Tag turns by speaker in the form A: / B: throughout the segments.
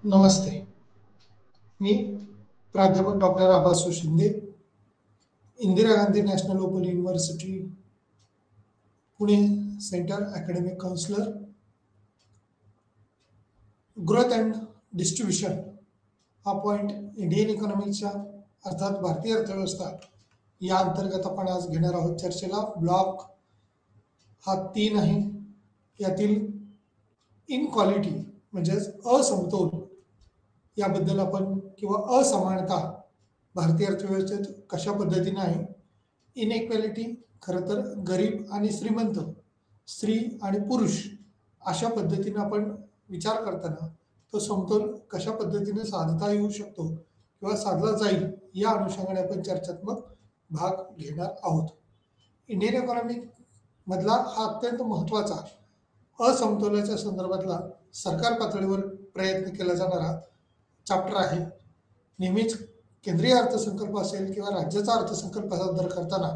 A: नमस्ते. मी प्राध्यापक doctor Abasu Shinde, Indira Gandhi national open university Pune centre academic counsellor. Growth and distribution हा point Indian इकॉनॉमीच्या अर्थात भारतीय अर्थव्यवस्था या अंतर्गत आपण आज घेणार आहोत चर्चेला. ब्लॉक हा 3 आहे. यातील इनक्वालिटी म्हणजेच असमतोल याबद्दल आपण किंवा असमानता भारतीय अर्थव्यवस्थेत कशा पद्धतीने आहे. इनइक्वॅलिटी खरं तर गरीब आणि श्रीमंत, स्त्री आणि पुरुष अशा पद्धतीने आपण विचार करताना तो समतोल कशा पद्धतीने साधता येऊ शकतो किंवा साधला जाईल या अनुषंगाने आपण चर्चात्मक भाग घेणार आहोत. इंडियन इकॉनॉमी मधला हा अत्यंत महत्त्वाचा असमतोलाच्या संदर्भातला सरकार पातळीवर प्रयत्न केला जाणारा चॅप्टर आहे. नेहमीच केंद्रीय अर्थसंकल्प असेल किंवा राज्याचा अर्थसंकल्प सादर करताना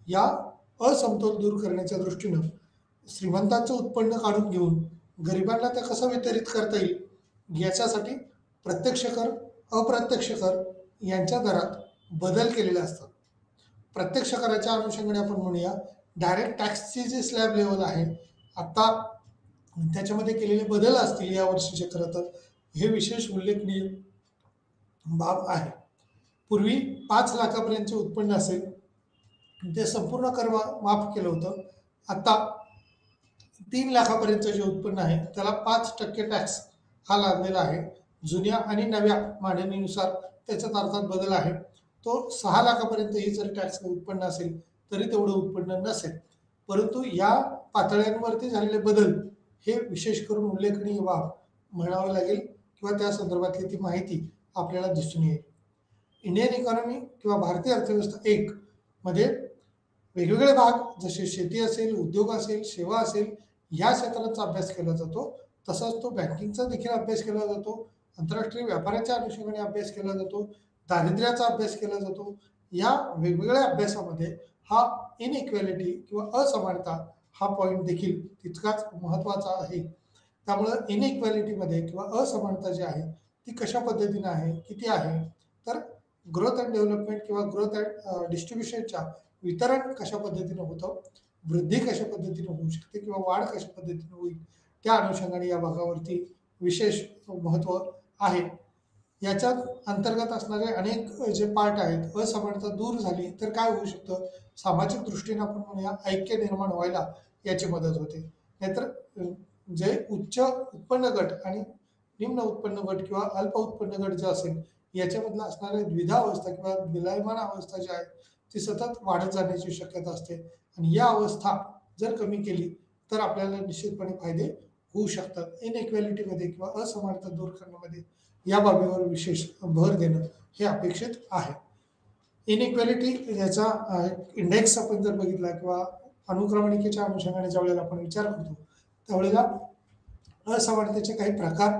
A: या असमतोल दूर करण्याच्या दृष्टीनं श्रीमंतांचं उत्पन्न काढून घेऊन गरिबांना ते कसं वितरित करता येईल याच्यासाठी प्रत्यक्ष कर, अप्रत्यक्ष कर यांच्या दरात बदल केलेले असतात. प्रत्यक्ष कराच्या अनुषंगाने आपण म्हणूया डायरेक्ट टॅक्सची जी स्लॅब लेवल आहे आता त्याच्यामध्ये केलेले बदल असतील या वर्षीचे, खरं तर हे विशेष उल्लेखनीय बाब आहे. पूर्वी 5 लाखापर्यंतचे उत्पन्न असेल ते संपूर्ण कर माफ केलं होतं. आता 3 लाखापर्यंतचं जे उत्पन्न आहे त्याला 5% टॅक्स हा लादलेला आहे. जुन्या आणि नव्या मांडणीनुसार त्याच्यात अर्थात बदल आहे. तो 6 लाखापर्यंतही जर टॅक्स उत्पन्न असेल तरी तेवढं उत्पन्न नसेल. परंतु या पातळ्यांवरती झालेले बदल हे विशेष करून उल्लेखनीय बाब म्हणावं लागेल किंवा त्या संदर्भातली ती माहिती आपल्याला दिसून येईल. इंडियन इकॉनॉमी किंवा भारतीय अर्थव्यवस्था 1 मध्ये वेगवेगळे भाग जसे शेती असेल, उद्योग असेल, सेवा असेल या क्षेत्राचा अभ्यास केला जातो. तसाच तो बँकिंगचा देखील अभ्यास केला जातो. आंतरराष्ट्रीय व्यापाराच्या अनुषंगाने अभ्यास केला जातो. दारिद्र्याचा अभ्यास केला जातो. या वेगवेगळ्या अभ्यासामध्ये हा इनइक्वॅलिटी किंवा असमानता हा पॉईंट देखील तितकाच महत्त्वाचा आहे. त्यामुळं इनइक्वॅलिटीमध्ये किंवा असमानता जी आहे ती कशा पद्धतीने आहे, किती आहे, तर ग्रोथ अँड डेव्हलपमेंट किंवा ग्रोथ अँड डिस्ट्रीब्युशनच्या वितरण कशा पद्धतीने होतं, वृद्धी कशा पद्धतीने होऊ शकते किंवा वाढ कशा पद्धतीने होईल त्या अनुषंगाने या भागावरती विशेष महत्त्व आहे. याच्यात अंतर्गत असणारे अनेक जे पार्ट आहेत. असमानता दूर झाली तर काय होऊ शकतं, सामाजिक दृष्टीने आपण म्हणूया ऐक्य निर्माण व्हायला याची मदत होते. नाहीतर जे उच्च उत्पन्न गट आणि निम्न उत्पन्न गट किंवा अल्प उत्पन्न गट जे असेल याच्यामधला असणारे द्विधा अवस्था किंवा विलयमान अवस्था जी आहे ती सतत वाढत जाण्याची शक्यता असते. आणि या अवस्था जर कमी केली तर आपल्याला निश्चितपणे फायदे होऊ शकतात. इनइक्वॅलिटीमध्ये किंवा असमानता दूर करण्यामध्ये या बाबीवर विशेष भर देणं हे अपेक्षित आहे. इनइक्वॅलिटी याचा इंडेक्स आपण जर बघितला किंवा अनुक्रमणिकेच्या अनुषंगाने ज्यावेळेला आपण विचार करतो त्यावेळेला असमानतेचे काही प्रकार,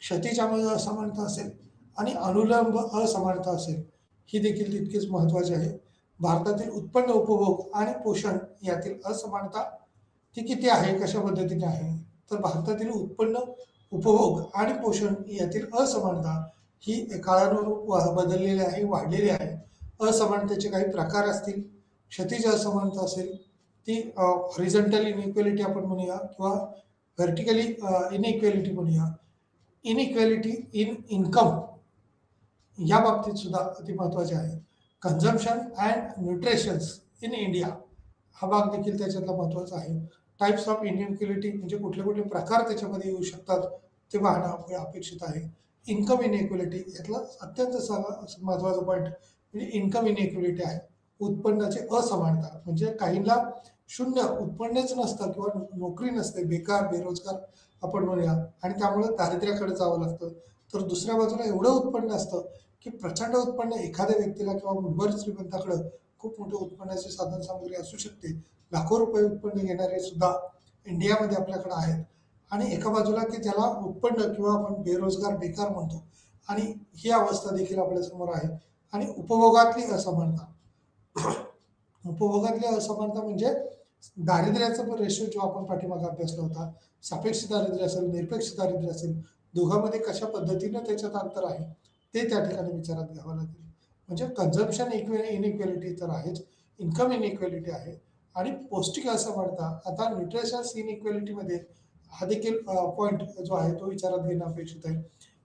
A: क्षतिजामुळे असमानता असेल आणि अनुलंब असमानता असेल ही देखील तितकीच महत्त्वाची आहे. भारतातील उत्पन्न, उपभोग आणि पोषण यातील असमानता ती किती आहे, कशा पद्धतीने आहे, तर भारतातील उत्पन्न, उपभोग आणि पोषण यातील असमानता ही काळानुरूप बदललेली आहे, वाढलेली आहे. असमानतेचे काही प्रकार असतील, क्षैतिज असमानता असेल ती हॉरिझॉन्टल इनइक्वॅलिटी आपण म्हणूया किंवा व्हर्टिकली इनइक्वॅलिटी म्हणूया. इनइक्वॅलिटी इन इन्कम या बाबतीत सुद्धा अति महत्त्वाचे आहे. Consumption and nutritions in India हा भाग देखील त्याच्यातला महत्त्वाचा आहे. टाइप्स ऑफ इनइक्वॅलिटी म्हणजे कुठले कुठले प्रकार त्याच्यामध्ये येऊ शकतात ते पाहणं अपेक्षित आहे. इन्कम इनइक्वॅलिटी यातला अत्यंत महत्त्वाचा पॉईंट म्हणजे इन्कम इनइक्वॅलिटी आहे. उत्पन्नाची असमानता म्हणजे काहींना शून्य उत्पन्नच नसतं किंवा नोकरी नसते, बेकार, बेरोजगार आपण म्हणूया आणि त्यामुळे दारिद्र्याकडे जावं लागतं. तर दुसऱ्या बाजूला एवढं उत्पन्न असतं की प्रचंड उत्पन्न एखाद्या व्यक्तीला किंवा मुठभर श्रीमंताकडं खूप मोठे उत्पन्नाची साधन सामग्री असू शकते. लाखो रुपये उत्पन्न घेणारे सुद्धा इंडियामध्ये आपल्याकडे आहेत. आणि एका बाजूला की ज्याला उत्पन्न किंवा आपण बेरोजगार, बेकार म्हणतो आणि ही अवस्था देखील आपल्यासमोर आहे. आणि उपभोगातली असमानता उपभोगातली असमानता म्हणजे दारिद्र्याचा पण रेशो जो आपण पाठीमागे अभ्यासला होता, सापेक्ष दारिद्र्य असेल, निरपेक्ष दारिद्र्य असेल, दोघांमध्ये कशा पद्धतीनं त्याच्यात अंतर आहे ते त्या ठिकाणी विचारात घ्यावं लागेल. म्हणजे कन्झम्पशन इनइक्वेलिटी तर आहेच, इन्कम इनइक्वेलिटी आहे आणि पौष्टिक असमानता. आता न्यूट्रिशन्स इनइक्वेलिटीमध्ये हा देखील पॉईंट जो आहे तो विचारात घेणं अपेक्षित आहे.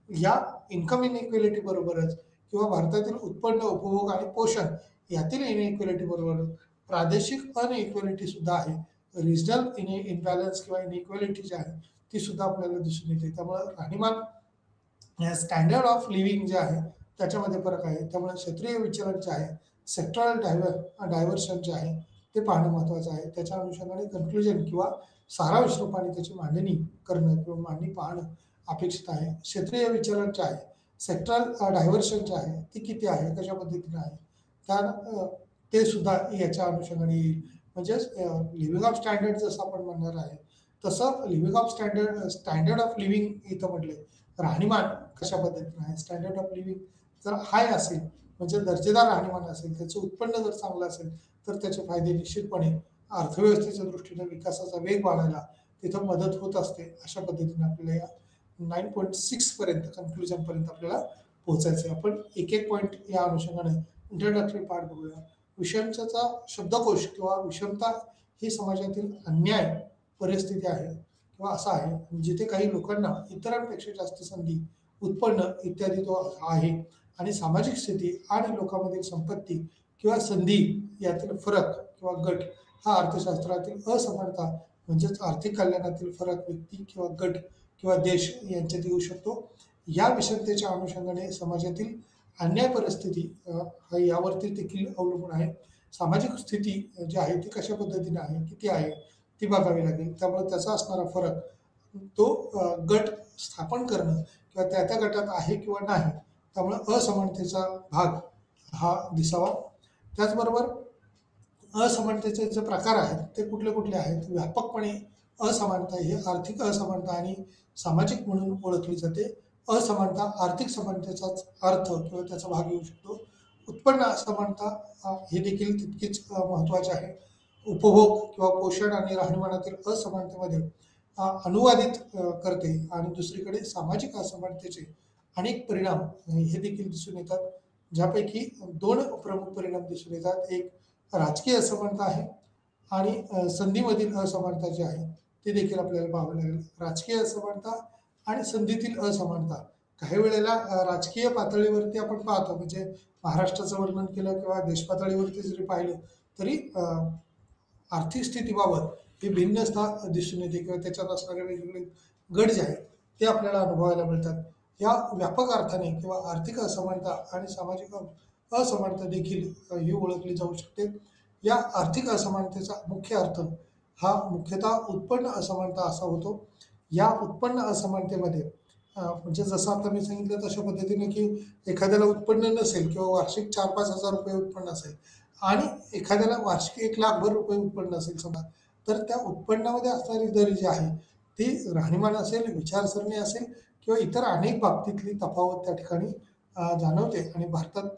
A: या इन्कम इनइक्वेलिटी बरोबरच किंवा भारतातील उत्पन्न, उपभोग आणि पोषण यातील इनइक्वेलिटी बरोबर प्रादेशिक अनइक्वेलिटी सुद्धा आहे. रिजनल इनबॅलन्स किंवा इनइक्वेलिटी जी आहे ती सुद्धा आपल्याला दिसून येते. त्यामुळे राहणीमान स्टँडर्ड ऑफ लिव्हिंग जे आहे त्याच्यामध्ये फरक आहे. त्यामुळे क्षेत्रीय विचलन जे आहे, सेक्टरल डायव्हर्शन जे आहे ते पाहणं महत्त्वाचं आहे. त्याच्या अनुषंगाने कन्क्लुजन किंवा सारांश रूपाने त्याची मांडणी करणं किंवा मांडणी पाहणं अपेक्षित आहे. क्षेत्रीय विचलन जे आहे, सेक्टरल डायव्हर्शन जे आहे ती किती आहे, कशा पद्धतीने आहे, त्या ते सुद्धा याच्या अनुषंगाने येईल. म्हणजेच लिव्हिंग ऑफ स्टँडर्ड जसं आपण म्हणणार आहे तसं living of standard of living इथं म्हटले राहणीमान कशा पद्धतीने आहे. स्टँडर्ड ऑफ लिव्हिंग जर हाय असेल म्हणजे दर्जेदार राहणीमान असेल, त्याचं उत्पन्न जर चांगलं असेल तर त्याचे फायदे निश्चितपणे अर्थव्यवस्थेच्या दृष्टीने विकासाचा वेग वाढायला तिथं मदत होत असते. अशा पद्धतीने आपल्याला या 9.6 पर्यंत कन्क्लुजनपर्यंत आपल्याला पोहोचायचं आहे. आपण एक एक पॉईंट या अनुषंगाने इंट्रोडक्टरी पार्ट बघूया. विषमतेचा शब्दकोश किंवा विषमता ही समाजातील अन्याय परिस्थिती आहे किंवा असा आहे जिथे काही लोकांना इतरांपेक्षा जास्त संधी, उत्पन्न इत्यादी तो आहे आणि सामाजिक स्थिती आणि लोकांमधील संपत्ती किंवा संधी यातील फरक किंवा गट हा अर्थशास्त्रातील असमानता म्हणजेच आर्थिक कल्याणातील फरक व्यक्ती किंवा गट किंवा देश यांच्यात येऊ शकतो. या विषमतेच्या अनुषंगाने समाजातील अन्याय परिस्थिती हा यावरती देखील अवलंबून आहे. सामाजिक स्थिती जी आहे ती कशा पद्धतीने आहे, किती आहे ती बघावी लागेल. त्यामुळे त्याचा असणारा फरक तो गट स्थापन करणं किंवा त्या त्या गटात आहे किंवा नाही, त्यामुळे असमानतेचा भाग हा दिसावा. त्याचबरोबर असमानतेचे जे प्रकार आहेत ते कुठले कुठले आहेत. व्यापकपणे असमानता ही आर्थिक असमानता आणि सामाजिक म्हणून ओळखली जाते. असमानता आर्थिक समानतेचाच अर्थ किंवा त्याचा भाग येऊ शकतो. उत्पन्न असमानता हे देखील तितकीच महत्त्वाचे आहे. उपभोग किंवा पोषण आणि राहणीमानातील असमानतेमध्ये अनुवादित करते आणि दुसरीकडे सामाजिक असमानतेचे अनेक परिणाम हे देखील दिसून येतात. ज्यापैकी दोन प्रमुख परिणाम दिसून येतात. एक राजकीय असमानता आहे आणि संधीमधील असमानता जी आहे ते देखील आपल्याला पाहावं लागेल. राजकीय असमानता आणि संधीतील असमानता काही वेळेला राजकीय पातळीवरती आपण पाहतो म्हणजे महाराष्ट्राचं वर्णन केलं किंवा देश पातळीवरती जरी पाहिलं तरी आर्थिक स्थितीबाबत हे भिन्नता दिसून येते किंवा त्याच्यात असणारे वेगवेगळे गट जे आहेत ते आपल्याला अनुभवायला मिळतात. या व्यापक अर्थाने किंवा आर्थिक असमानता आणि सामाजिक असमानता देखील ही ओळखली जाऊ शकते. या आर्थिक असमानतेचा मुख्य अर्थ हा मुख्यतः उत्पन्न असमानता असा होतो. या उत्पन्न असमानतेमध्ये म्हणजे जसं आता मी सांगितलं तशा पद्धतीने की एखाद्याला उत्पन्न नसेल किंवा वार्षिक 4-5 हजार रुपये उत्पन्न असेल आणि एखाद्याला वार्षिक 1,00,000 रुपये उत्पन्न असेल समजा, तर त्या उत्पन्नामध्ये असणारी दर जी आहे ती राहणीमान असेल, विचारसरणी असेल किंवा इतर अनेक बाबतीतली तफावत त्या ठिकाणी जाणवते. आणि भारतात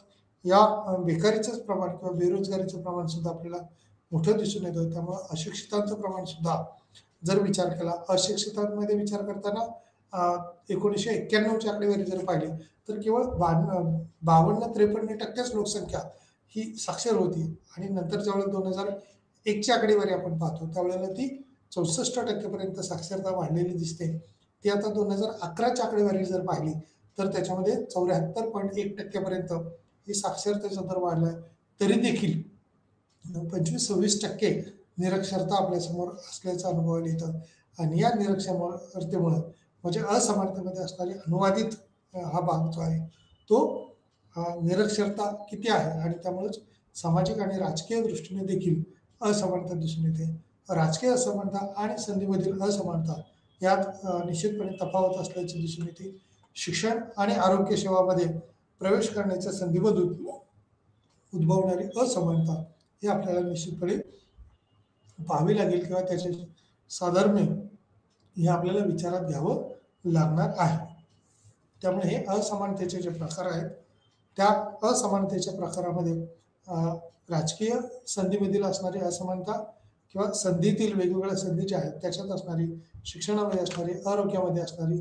A: या बेकारीचंच प्रमाण किंवा बेरोजगारीचं प्रमाण सुद्धा आपल्याला मोठं दिसून येतं. त्यामुळं अशिक्षितांचं प्रमाण सुद्धा जर विचार केला, अशिक्षितांमध्ये विचार करताना 1991ची आकडेवारी जर पाहिली तर केवळ 52-53% लोकसंख्या ही साक्षर होती आणि नंतर ज्यावेळेला 2001ची आकडेवारी आपण पाहतो त्यावेळेला ती 64% पर्यंत साक्षरता वाढलेली दिसते. ती आता 2011च्या आकडेवारी जर पाहिली तर त्याच्यामध्ये 74.1% पर्यंत ही साक्षरतेचा दर वाढला आहे. तरी देखील 25-26% निरक्षरता आपल्यासमोर असल्याचं अनुभवायला येतं. आणि या निरक्षरतेमुळं म्हणजे असमानतेमध्ये असणारी अनुवादित हा भाग जो आहे तो निरक्षरता किती आहे आणि त्यामुळेच सामाजिक आणि राजकीय दृष्टीने देखील असमानता दिसून येते. राजकीय असमानता आणि संधीमधील असमानता यात निश्चितपणे तफावत असल्याचे दिसून येते. शिक्षण आणि आरोग्य सेवामध्ये प्रवेश करण्याच्या संधीमधून उद्भवणारी असमानता हे आपल्याला निश्चितपणे पाहावी लागेल किंवा त्याचे साधर्म्य हे आपल्याला विचारात घ्यावं लागणार आहे. त्यामुळे हे असमानतेचे जे प्रकार आहेत त्या असमानतेच्या प्रकारामध्ये राजकीय संधीमधील असणारी असमानता किंवा संधीतील वेगवेगळ्या संधी ज्या आहेत त्याच्यात असणारी, शिक्षणामध्ये असणारी, आरोग्यामध्ये असणारी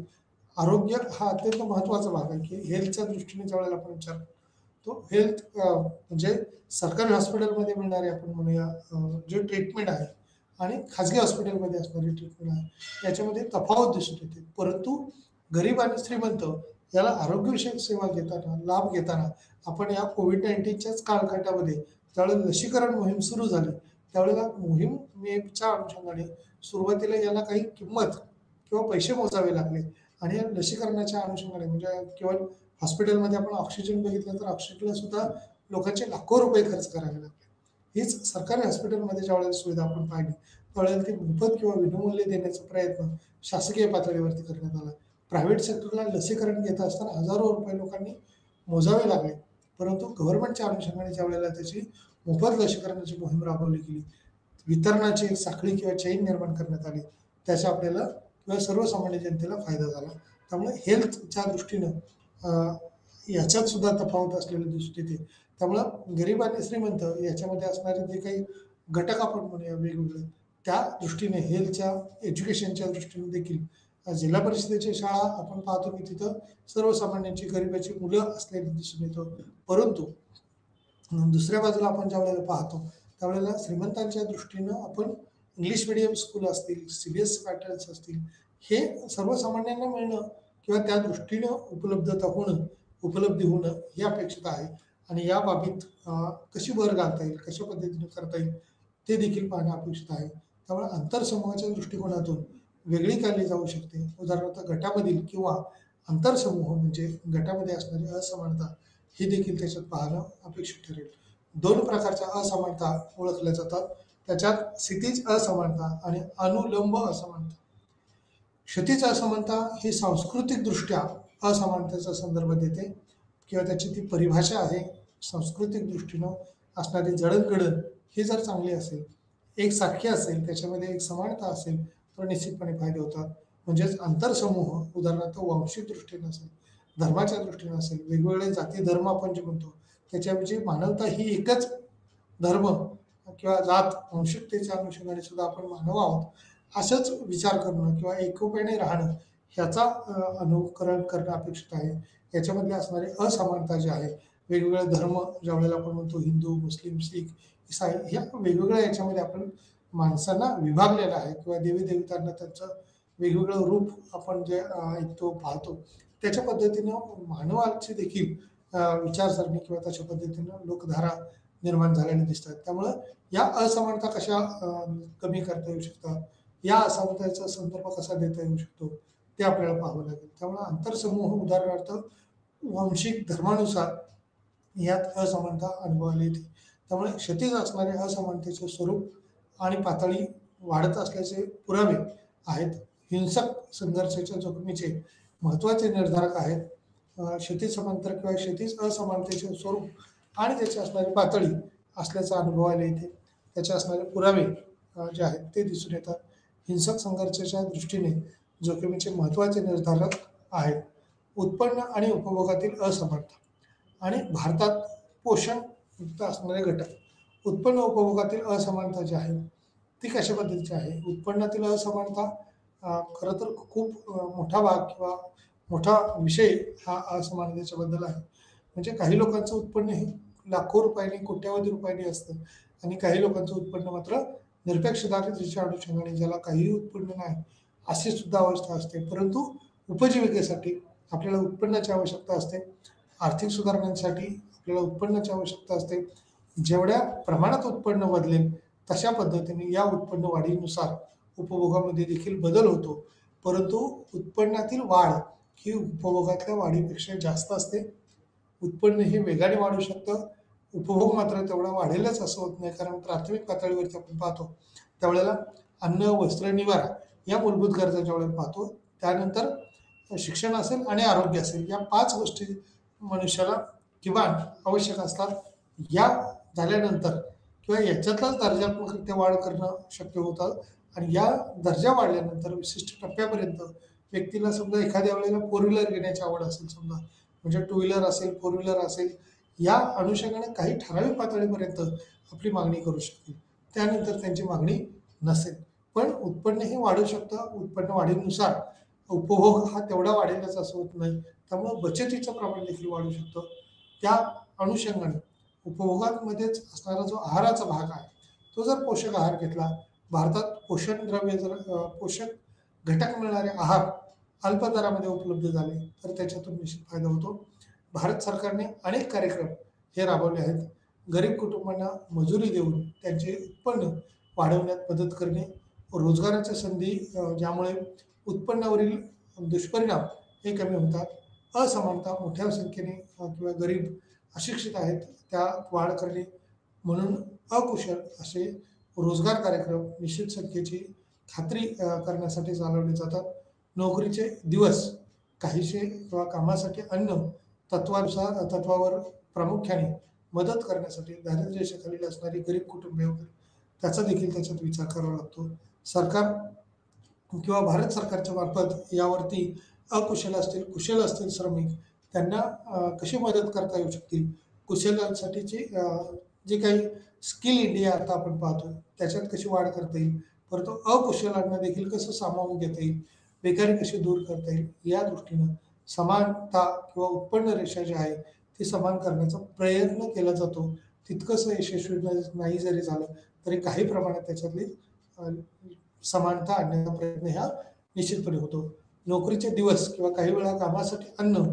A: आरोग्य हा अत्यंत महत्त्वाचा भाग आहे, की हेल्थच्या दृष्टीने ज्यावेळेला आपण विचार करतो, हेल्थ म्हणजे सरकारी हॉस्पिटलमध्ये मिळणारे आपण म्हणूया जे ट्रीटमेंट आहे आणि खाजगी हॉस्पिटलमध्ये असणारी ट्रीटमेंट आहे, याच्यामध्ये तफावत दिसून येते. परंतु गरीब आणि श्रीमंत याला आरोग्यविषयक सेवा घेताना, लाभ घेताना आपण या कोविड-19च्याच कालखंडामध्ये ज्यावेळेला लसीकरण मोहीम सुरू झाली, त्यावेळेला मोहीमेच्या अनुषंगाने सुरुवातीला याला काही किंमत किंवा पैसे मोजावे लागले आणि या लसीकरणाच्या अनुषंगाने म्हणजे केवळ हॉस्पिटलमध्ये आपण ऑक्सिजन बघितलं तर ऑक्सिजनला सुद्धा लोकांचे लाखो रुपये खर्च करावे लागले. हीच सरकारी हॉस्पिटलमध्ये ज्यावेळेला सुविधा आपण पाहिली, त्यावेळेला ती मोफत किंवा विनामूल्य देण्याचा प्रयत्न शासकीय पातळीवरती करण्यात आला. प्रायव्हेट सेक्टरला लसीकरण घेत असताना हजारो रुपये लोकांनी मोजावे लागले. परंतु गव्हर्नमेंटच्या अनुषंगाने ज्यावेळेला त्याची मोफत लसीकरणाची मोहीम राबवली गेली, वितरणाची एक साखळी किंवा चेन निर्माण करण्यात आली, त्याचा आपल्याला किंवा सर्वसामान्य जनतेला फायदा झाला. त्यामुळे हेल्थच्या दृष्टीनं याच्यात सुद्धा तफावत असलेलं दिसून येते. त्यामुळं गरीब आणि श्रीमंत याच्यामध्ये असणारे जे काही घटक आपण म्हणूया वेगवेगळे, त्या दृष्टीने हेल्थच्या, एज्युकेशनच्या दृष्टीने देखील जिल्हा परिषदेच्या शाळा आपण पाहतो की तिथं सर्वसामान्यांची, गरिबाची मुलं असलेली दिसून येतं. परंतु दुसऱ्या बाजूला आपण ज्यावेळेला पाहतो, त्यावेळेला श्रीमंतांच्या दृष्टीनं आपण इंग्लिश मीडियम स्कूल असतील, सी-बी-एस-ई पॅटर्न्स असतील, हे सर्वसामान्यांना मिळणं किंवा त्या दृष्टीनं उपलब्धी होणं हे अपेक्षित आहे. आणि या बाबीत कशी भर घालता येईल, कशा पद्धतीने करता येईल, ते देखील पाहणं अपेक्षित आहे. त्यामुळे आंतरसमूहाच्या दृष्टिकोनातून वेगळी काढली जाऊ शकते. उदाहरणार्थ गटामधील किंवा आंतरसमूह म्हणजे गटामध्ये असणारी असमानता हे देखील त्याच्यात पाहणं अपेक्षित ठरेल. 2 प्रकारच्या असमानता ओळखल्या जातात. त्याच्यात क्षितिज असमानता आणि अनुलंब असमानता. क्षितिज असमानता ही सांस्कृतिकदृष्ट्या असमानतेचा संदर्भ देते किंवा त्याची ती परिभाषा आहे. सांस्कृतिक दृष्टीनं असणारी जडणघडण ही जर चांगली असेल, एकसारखी असेल, त्याच्यामध्ये एक समानता असेल, तर निश्चितपणे फायदे होतात. म्हणजेच आंतरसमूह उदाहरणार्थ वांशिक दृष्टीने असेल, धर्माच्या दृष्टीने असेल, वेगवेगळे जाती धर्म आपण जे म्हणतो, त्याच्याऐवजी मानवता ही एकच धर्म किंवा जात वांशिकतेच्या अनुषंगाने सुद्धा आपण मानव आहोत, असंच विचार करणं किंवा एकोप्याने राहणं ह्याचा अनुकरण करणं अपेक्षित आहे. याच्यामध्ये असणारी असमानता जी आहे, वेगवेगळे धर्म ज्यावेळेला आपण म्हणतो हिंदू, मुस्लिम, शीख, ईसाई ह्या वेगवेगळ्या याच्यामध्ये आपण माणसांना विभागलेलं आहे किंवा देवी-देवतांना त्यांचं वेगवेगळं रूप आपण जे ऐकतो, पाहतो, त्याच्या पद्धतीनं मानवाची देखील विचारसरणी किंवा तशा पद्धतीनं लोकधारा निर्माण झालेल्या दिसतात. त्यामुळं या असमानता कशा कमी करता येऊ शकतात, या असमानतेचा संदर्भ कसा देता येऊ शकतो, ते आपल्याला पाहावं लागेल. त्यामुळे आंतरसमूह उदाहरणार्थ वांशिक धर्मानुसार यात असमानता अनुभवायला येते. त्यामुळे क्षैतिज असणारे असमानतेचे स्वरूप आणि पातळी वाढत असल्याचे पुरावे आहेत. हिंसक संघर्षाच्या जोखमीचे महत्त्वाचे निर्धारक आहेत. क्षैतिज समांतर किंवा क्षैतिज असमानतेचे स्वरूप आणि त्याची असणारी पातळी असल्याचा अनुभवायला येते. त्याचे असणारे पुरावे जे आहेत ते दिसून येतात. हिंसक संघर्षाच्या दृष्टीने जोखमीचे महत्त्वाचे निर्धारक आहेत. उत्पन्न आणि उपभोगातील असमानता आणि भारतात पोषणयुक्त असणारे घटक. उत्पन्न उपभोगातील असमानता जी आहे ती कशा पद्धतीची आहे? उत्पन्नातील असमानता खरं तर खूप मोठा भाग किंवा मोठा विषय हा असमानतेच्या बद्दल आहे. म्हणजे काही लोकांचं उत्पन्न हे लाखो रुपयांनी, कोट्यावधी रुपयांनी असतं आणि काही लोकांचं उत्पन्न मात्र निरपेक्ष दारिद्र्याच्या अनुषंगाने ज्याला काहीही उत्पन्न नाही अशी सुद्धा अवस्था असते. परंतु उपजीविकेसाठी आपल्याला उत्पन्नाची आवश्यकता असते. आर्थिक सुधारणांसाठी आपल्याला उत्पन्नाची आवश्यकता असते. जेवढ्या प्रमाणात उत्पन्न बदलेल तशा पद्धतीने या उत्पन्न वाढीनुसार उपभोगामध्ये देखील बदल होतो. परंतु उत्पन्नातील वाढ ही उपभोगातल्या वाढीपेक्षा जास्त असते. उत्पन्न हे वेगाने वाढू शकतं, उपभोग मात्र तेवढा वाढेलच असं होत नाही. कारण प्राथमिक पातळीवरती आपण पाहतो त्यावेळेला अन्न, वस्त्र, निवारा या मूलभूत गरजा ज्यावेळेला पाहतो, त्यानंतर शिक्षण असेल आणि आरोग्य असेल, या 5 गोष्टी मनुष्याला किमान आवश्यक असतात. या झाल्यानंतर किंवा याच्यातलाच दर्जात्मकरित्या वाढ करणं शक्य होतं आणि या दर्जा वाढल्यानंतर विशिष्ट टप्प्यापर्यंत व्यक्तीला समजा एखाद्या वेळेला 4 व्हीलर घेण्याची आवड असेल समजा, म्हणजे 2 व्हीलर असेल, 4 व्हीलर असेल, या अनुषंगाने काही ठराविक पातळीपर्यंत आपली मागणी करू शकते. त्यानंतर त्यांची मागणी नसेल. पण उत्पन्न हे वाढू शकतं. उत्पन्न वाढीनुसार उपभोग हा तेवढा वाढेलच असं होत नाही. त्यामुळं बचतीचं प्रमाण देखील वाढू शकतं. त्या अनुषंगाने उपभोगामध्येच असणारा जो आहाराचा भाग आहे, तो जर पोषक आहार घेतला, भारतात पोषण द्रव्य जर पोषक घटक मिळणारे आहार अल्प दरामध्ये उपलब्ध झाले, तर त्याच्यातून निश्चित फायदा होतो. भारत सरकारने अनेक कार्यक्रम हे राबवले आहेत. गरीब कुटुंबांना मजुरी देऊन त्यांचे उत्पन्न वाढवण्यात मदत करणे, रोजगाराच्या संधी ज्यामुळे उत्पन्नावरील दुष्परिणाम हे कमी होतात. असमानता मोठ्या संख्येने किंवा गरीब अशिक्षित आहेत त्यात वाढ करणे, म्हणून अकुशल असे रोजगार कार्यक्रम निश्चित संख्येची खात्री करण्यासाठी चालवले जातात. नोकरीचे दिवस काहीसे किंवा कामासाठी अन्न तत्वावर प्रामुख्याने मदत करण्यासाठी दारिद्र्य रेषेखालील असणारी गरीब कुटुंबे वगैरे त्याचा देखील त्याच्यात विचार करावा लागतो. सरकार किंवा भारत सरकारच्या मार्फत यावरती अकुशल असतील, कुशल असतील श्रमिक त्यांना कशी मदत करता येऊ शकतील, कुशलांसाठीची जे काही स्किल इंडिया आता आपण पाहतो त्याच्यात कशी वाढ करता येईल, परंतु अकुशलांना देखील कसं सामावून घेता येईल, बेकारी कशी दूर करता येईल, या दृष्टीनं समानता किंवा उत्पन्न रेषा जी आहे ती समान करण्याचा प्रयत्न केला जातो. तितकंसं यशस्वी नाही जरी झालं तरी काही प्रमाणात त्याच्यातली अ, समानता आणण्याचा प्रयत्न ह्या निश्चितपणे होतो. नोकरीचे दिवस किंवा काही वेळा कामासाठी अन्न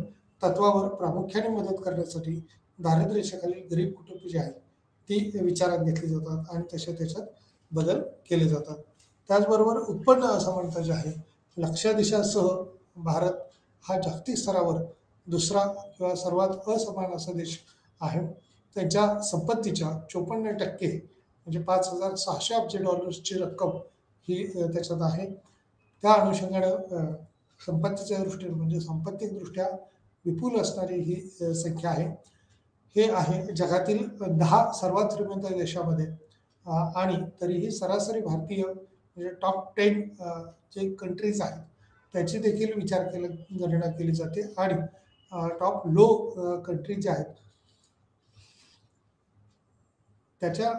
A: तत्वावर प्रामुख्याने मदत करण्यासाठी दारिद्र्य रेषेखालील गरीब कुटुंबे जी आहेत ती विचारात घेतली जातात आणि तशा त्याच्यात बदल केले जातात. त्याचबरोबर उत्पन्न असमानता जी आहे, लक्ष्य देशासह भारत हा जागतिक स्तरावर दुसरा किंवा सर्वात असमान असा देश आहे. त्यांच्या संपत्तीच्या 54% म्हणजे 5,600 अब्ज डॉलर्सची रक्कम ही त्याच्यात आहे. त्या अनुषंगानं संपत्तीच्या दृष्टीने म्हणजे सांपत्तिकदृष्ट्या विपुल असणारी ही संख्या आहे. हे आहे जगातील 10 सर्वात श्रीमंत देशामध्ये आणि तरीही सरासरी भारतीय म्हणजे टॉप 10 जे कंट्रीज आहेत त्याची देखील गणना केली जाते आणि टॉप लो कंट्री ज्या आहेत त्याच्या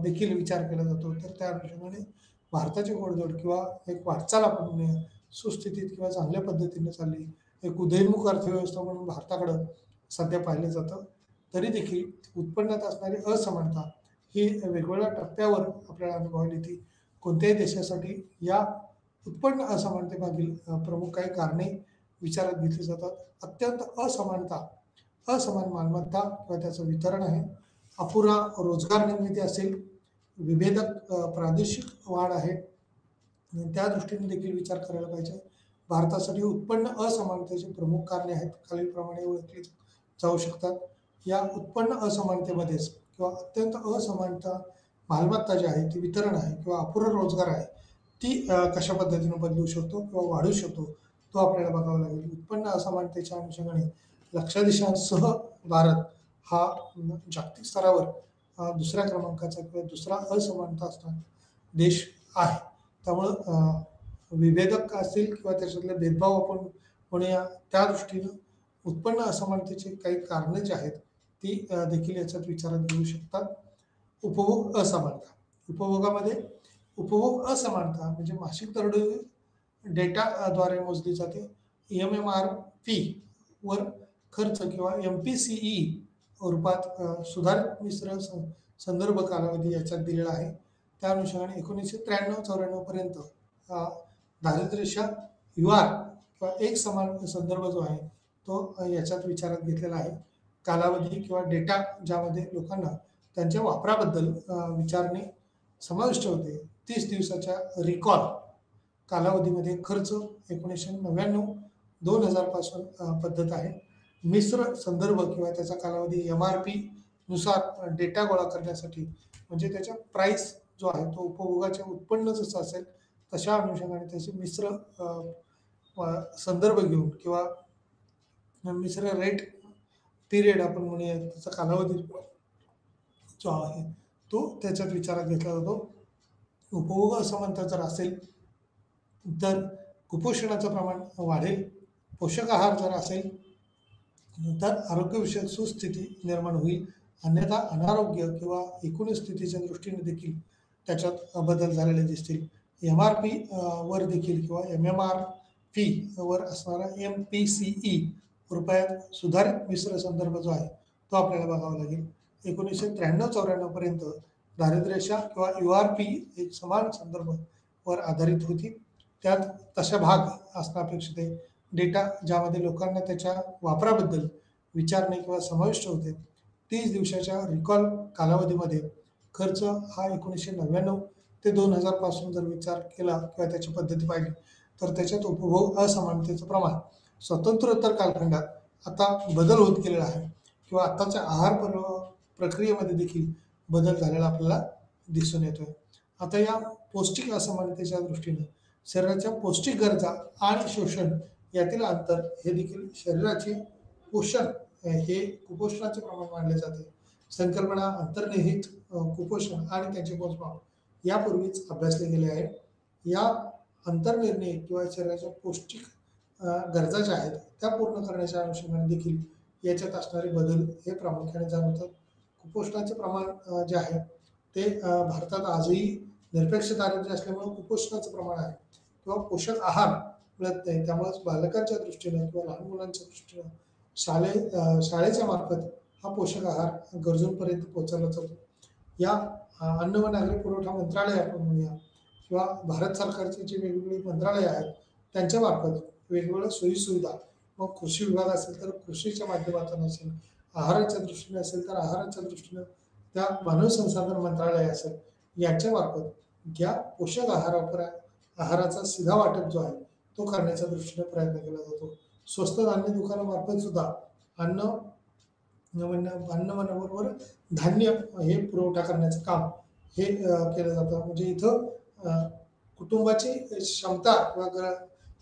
A: देखील विचार केला जातो. तर त्या अनुषंगाने भारताची घोडदौड किंवा एक वाटचाल आपण म्हणूया सुस्थितीत किंवा चांगल्या पद्धतीने चालली, एक उदयोन्मुख अर्थव्यवस्था म्हणून भारताकडं सध्या पाहिलं जातं. तरी देखील उत्पन्नात असणारी असमानता ही वेगवेगळ्या टप्प्यावर आपल्याला अनुभवायला येते. कोणत्याही देशासाठी या उत्पन्न असमानतेमागील प्रमुख काही कारणे विचारात घेतली जातात. अत्यंत असमान मालमत्ता किंवा त्याचं वितरण आहे, अपुरा रोजगार निर्मिती असेल, विभेदक प्रादेशिक वाढ आहे आणि त्या दृष्टीने देखील विचार करायला पाहिजे. भारतासाठी उत्पन्न असमानतेची प्रमुख कारणे आहेत, खालीलप्रमाणे ओळखली जाऊ शकतात. या उत्पन्न असमानतेमध्येच किंवा अत्यंत असमानता मालमत्ता जी आहे ती वितरण आहे किंवा अपुरा रोजगार आहे ती कशा पद्धतीने बदलू शकतो किंवा वाढू शकतो तो आपल्याला बघावा लागेल. उत्पन्न असमानतेच्या अनुषंगाने लक्ष्य देशांसह भारत हा जागतिक स्तरावर दुसऱ्या क्रमांकाचा किंवा दुसरा असमानता असणारा देश आहे. त्यामुळं विभेदक असतील किंवा त्याच्यातले भेदभाव आपण म्हणूया त्या दृष्टीनं उत्पन्न असमानतेची काही कारणं जी आहेत ती देखील याच्यात विचारात घेऊ शकतात. उपभोग असमानता उपभोगामध्ये उपभोग असमानता म्हणजे मासिक दरडोई डेटाद्वारे मोजली जाते. MMRP वर खर्च किंवा MPCE रूपात सुधारित मिश्र संदर्भ कालावधी याच्यात दिलेला आहे. त्या अनुषंगाने 1993-94 पर्यंत दारिद्र्यरेषा UR किंवा एक समान संदर्भ जो आहे तो याच्यात विचारात घेतलेला आहे. कालावधी किंवा डेटा ज्यामध्ये लोकांना त्यांच्या वापराबद्दल विचारणे समाविष्ट होते. 30 दिवसाच्या रिकॉल कालावधीमध्ये खर्च 1999-2000 पासून पद्धत आहे. मिश्र संदर्भ किंवा त्याचा कालावधी MRP नुसार डेटा गोळा करण्यासाठी म्हणजे त्याच्या प्राइस जो आहे तो उपभोगाचे उत्पन्न जसं असेल तशा अनुषंगाने त्याचे मिश्र संदर्भ घेऊन किंवा मिश्र रेट पिरियड आपण म्हणूया त्याचा कालावधी जो आहे तो त्याच्यात विचारात घेतला जातो. उपभोग असमानता जर असेल तर कुपोषणाचं प्रमाण वाढेल. पोषक आहार जर असेल तर आरोग्यविषयक सुस्थिती निर्माण होईल. अन्यथा अनारोग्य किंवा एकूण स्थितीच्या दृष्टीने देखील त्याच्यात बदल झालेले दिसतील. MRP वर देखील किंवा MMR फी वर असणारा MPCE रुपयात सुधारित मिश्र संदर्भ जो आहे तो आपल्याला बघावा लागेल. 1993-94 पर्यंत दारिद्र्यरेषा किंवा URP एक समान संदर्भ वर आधारित होती. त्यात तशा भाग असणं अपेक्षित आहे. डेटा ज्यामध्ये लोकांना त्याच्या वापराबद्दल विचारणे किंवा समाविष्ट होते. 30 दिवसाच्या रिकॉल कालावधीमध्ये खर्च हा 1999 ते 2000 पासून जर विचार केला किंवा त्याची पद्धती पाहिली तर त्याच्यात उपभोग असमानतेचं प्रमाण स्वतंत्रोत्तर कालखंडात आता बदल होत गेलेला आहे किंवा आताच्या आहार प्रक्रियेमध्ये देखील बदल झालेला आपल्याला दिसून येतोय. आता या पौष्टिक असमानतेच्या दृष्टीने शरीराच्या पौष्टिक गरजा आणि शोषण यातील अंतर हे देखील शरीराचे पोषण हे कुपोषणाचे प्रमाण मानले जाते. संकल्पना अंतर्निहित कुपोषण आणि त्यांचे मोजमाप यापूर्वीच अभ्यासले गेले आहे. या अंतर्निर्णय किंवा शरीराच्या पौष्टिक गरजा ज्या आहेत त्या पूर्ण करण्याच्या अनुषंगाने देखील याच्यात असणारे बदल हे प्रामुख्याने जाणवतात. कुपोषणाचे प्रमाण जे आहे ते भारतात आजही निरपेक्ष दारिद्र्य असल्यामुळे कुपोषणाचं प्रमाण आहे किंवा पोषक आहार मिळत नाही. त्यामुळे बालकांच्या दृष्टीने किंवा लहान मुलांच्या दृष्टीने शाळेच्या मार्फत हा पोषक आहार गरजूंपर्यंत पोहोचवला जातो. या अन्न व नागरी पुरवठा मंत्रालय आपण म्हणूया किंवा भारत सरकारची जी वेगवेगळी मंत्रालय आहेत त्यांच्या मार्फत वेगवेगळ्या सोयीसुविधा, मग कृषी विभाग असेल तर कृषीच्या माध्यमातून असेल, आहाराच्या दृष्टीने असेल तर आहाराच्या दृष्टीने त्या मानव संसाधन मंत्रालय असेल यांच्या मार्फत या पोषक आहाराचा सीधा वाटप जो आहे तो करण्याच्या दृष्टीने प्रयत्न केला जातो. स्वस्त धान्य दुकानामार्फत सुद्धा अन्नबरोबर धान्य हे पुरवठा करण्याचं काम हे केलं जातं. म्हणजे इथं कुटुंबाची क्षमता किंवा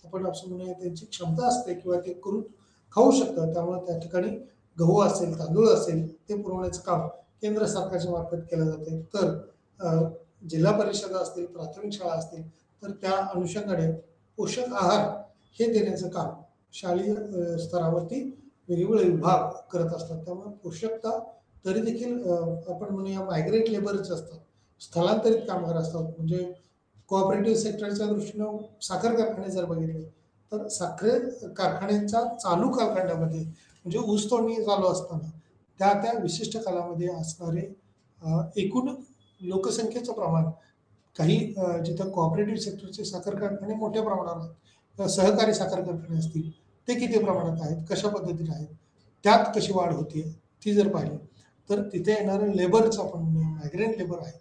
A: आपण असं म्हणूया त्यांची क्षमता असते किंवा ते करून खाऊ शकतात. त्यामुळे त्या ठिकाणी गहू असेल, तांदूळ असेल ते पुरवण्याचं काम केंद्र सरकारच्या मार्फत केलं जाते. तर जिल्हा परिषदा असतील, प्राथमिक शाळा असतील तर त्या अनुषंगाने पोषक आहार हे देण्याचं काम शालेय स्तरावरती वेगवेगळे विभाग करत असतात. त्यामुळे पोषकता तरी देखील आपण म्हणूया मायग्रेट लेबरच असतात, स्थलांतरित कामगार असतात. म्हणजे कोऑपरेटिव्ह सेक्टरच्या दृष्टीनं साखर कारखाने जर बघितले तर साखर कारखान्यांच्या चालू कालखंडामध्ये म्हणजे ऊस तोडणी चालू असताना त्या विशिष्ट कालामध्ये असणारे एकूण लोकसंख्येचं प्रमाण काही जिथं कोऑपरेटिव्ह सेक्टरचे साखर कारखाने मोठ्या प्रमाणावर आहेत, सहकारी साखर कारखाने असतील ते किती प्रमाणात आहेत, कशा पद्धतीने आहेत, त्यात कशी वाढ होते ती जर पाहिली तर तिथे येणारं लेबरचं आपण मायग्रेंट लेबर आहे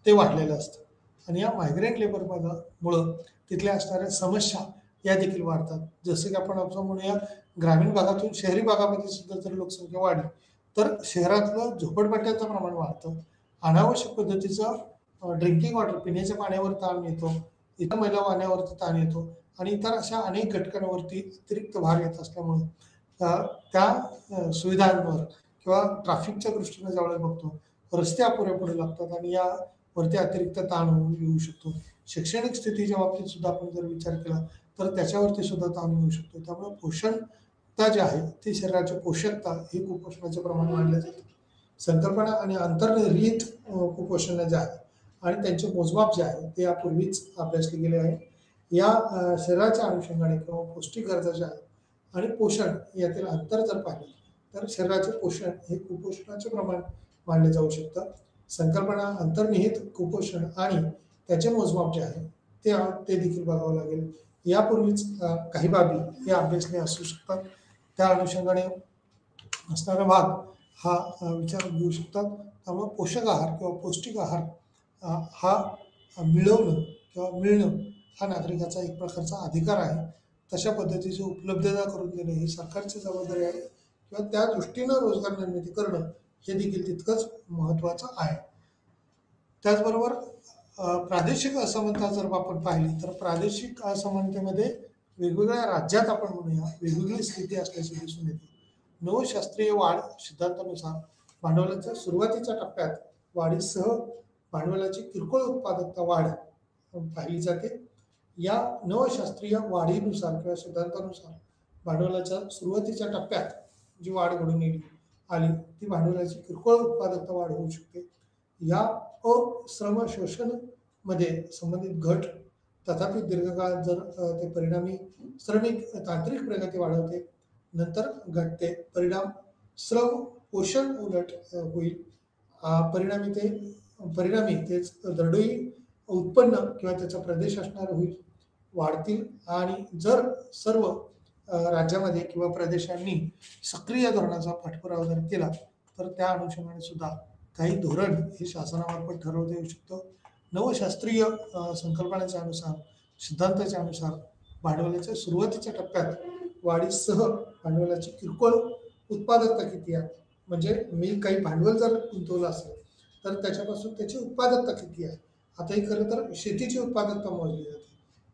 A: ते वाढलेलं असतं. आणि या मायग्रेंट लेबरमुळं तिथल्या असणाऱ्या समस्या या देखील वाढतात. जसं की आपण असं म्हणूया ग्रामीण भागातून शहरी भागामध्ये सुद्धा जर लोकसंख्या वाढली तर शहरातलं झोपडपट्ट्याचं प्रमाण वाढतं. अनावश्यक पद्धतीचं ड्रिंकिंग वॉटर पिण्याच्या पाण्यावर ताण येतो, इतर मैला पाण्यावरती ताण येतो आणि इतर अशा अनेक घटकांवरती अतिरिक्त भार येत असल्यामुळे त्या सुविधांवर किंवा ट्रॅफिकच्या दृष्टीने ज्यावेळेस बघतो रस्ते अपुरे पडू लागतात आणि यावरती अतिरिक्त ताण येऊ शकतो. शैक्षणिक स्थितीच्या बाबतीत सुद्धा आपण जर विचार केला तर त्याच्यावरती सुद्धा ताण येऊ शकतो. त्यामुळे पोषणता जी आहे ती शरीराची पोषकता ही कुपोषणाचे प्रमाण मानले जाते. संकल्पना आणि अंतर्निहित कुपोषण जे आहे आणि त्यांचे मोजमाप जे आहे ते यापूर्वीच अभ्यासले गेले आहे. या शरीराच्या अनुषंगाने किंवा पौष्टिक गरजा ज्या आहेत आणि पोषण यातील अंतर जर पाहिले तर शरीराचे पोषण हे कुपोषणाचे प्रमाण मानले जाऊ शकतं. संकल्पना अंतर्निहित कुपोषण आणि त्याचे मोजमाप जे आहे ते देखील बघावं लागेल. यापूर्वीच काही बाबी हे अभ्यासले असू शकतात. त्या अनुषंगाने असणारा भाग हा विचारात घेऊ शकतात. त्यामुळे पोषक आहार किंवा पौष्टिक आहार हा मिळवणं किंवा मिळणं हा नागरिकाचा एक प्रकारचा अधिकार आहे. तशा पद्धतीची उपलब्धता करून देणे ही सरकारची जबाबदारी आहे किंवा त्या दृष्टीनं रोजगार निर्मिती करणं हे देखील तितकंच महत्त्वाचं आहे. त्याचबरोबर प्रादेशिक असमानता जर आपण पाहिली तर प्रादेशिक असमानतेमध्ये वेगवेगळ्या राज्यात आपण म्हणूया वेगवेगळी स्थिती असल्याचे दिसून येते. नवशास्त्रीय वाढ सिद्धांतानुसार भांडवलाच्या सुरुवातीच्या टप्प्यात वाढीसह भांडवलाची किरकोळ उत्पादकता वाढ पाहिली जाते. या नवशास्त्रीय वाढीनुसार किंवा सिद्धांतानुसार भांडवलाच्या सुरुवातीच्या टप्प्यात जी वाढ घडून आली ती भांडवलाची किरकोळ उत्पादकता वाढ होऊ शकते. या श्रम शोषण मध्ये संबंधित घट तथापि दीर्घकाळात जर ते परिणामी श्रमिक तांत्रिक प्रगती वाढवते, नंतर घटते. श्रम पोषण उलट होईल. परिणामी तेच दरडोई उत्पन्न किंवा त्याचा प्रदेश असणार होईल, वाढतील. आणि जर सर्व राज्यामध्ये किंवा प्रदेशांनी सक्रिय धोरणाचा पाठपुरावा जर केला तर त्या अनुषंगाने सुद्धा काही धोरण हे शासनामार्फत ठरवता येऊ शकतं. नवशास्त्रीय संकल्पनेच्या अनुसार, सिद्धांताच्या अनुसार भांडवलाच्या सुरुवातीच्या टप्प्यात वाढीसह भांडवलाची किरकोळ उत्पादकता किती आहे, म्हणजे मी काही भांडवल जर गुंतवलं असेल तर त्याच्यापासून त्याची उत्पादकता किती आहे. आता ही खरं तर शेतीची उत्पादकता मोजली जाते.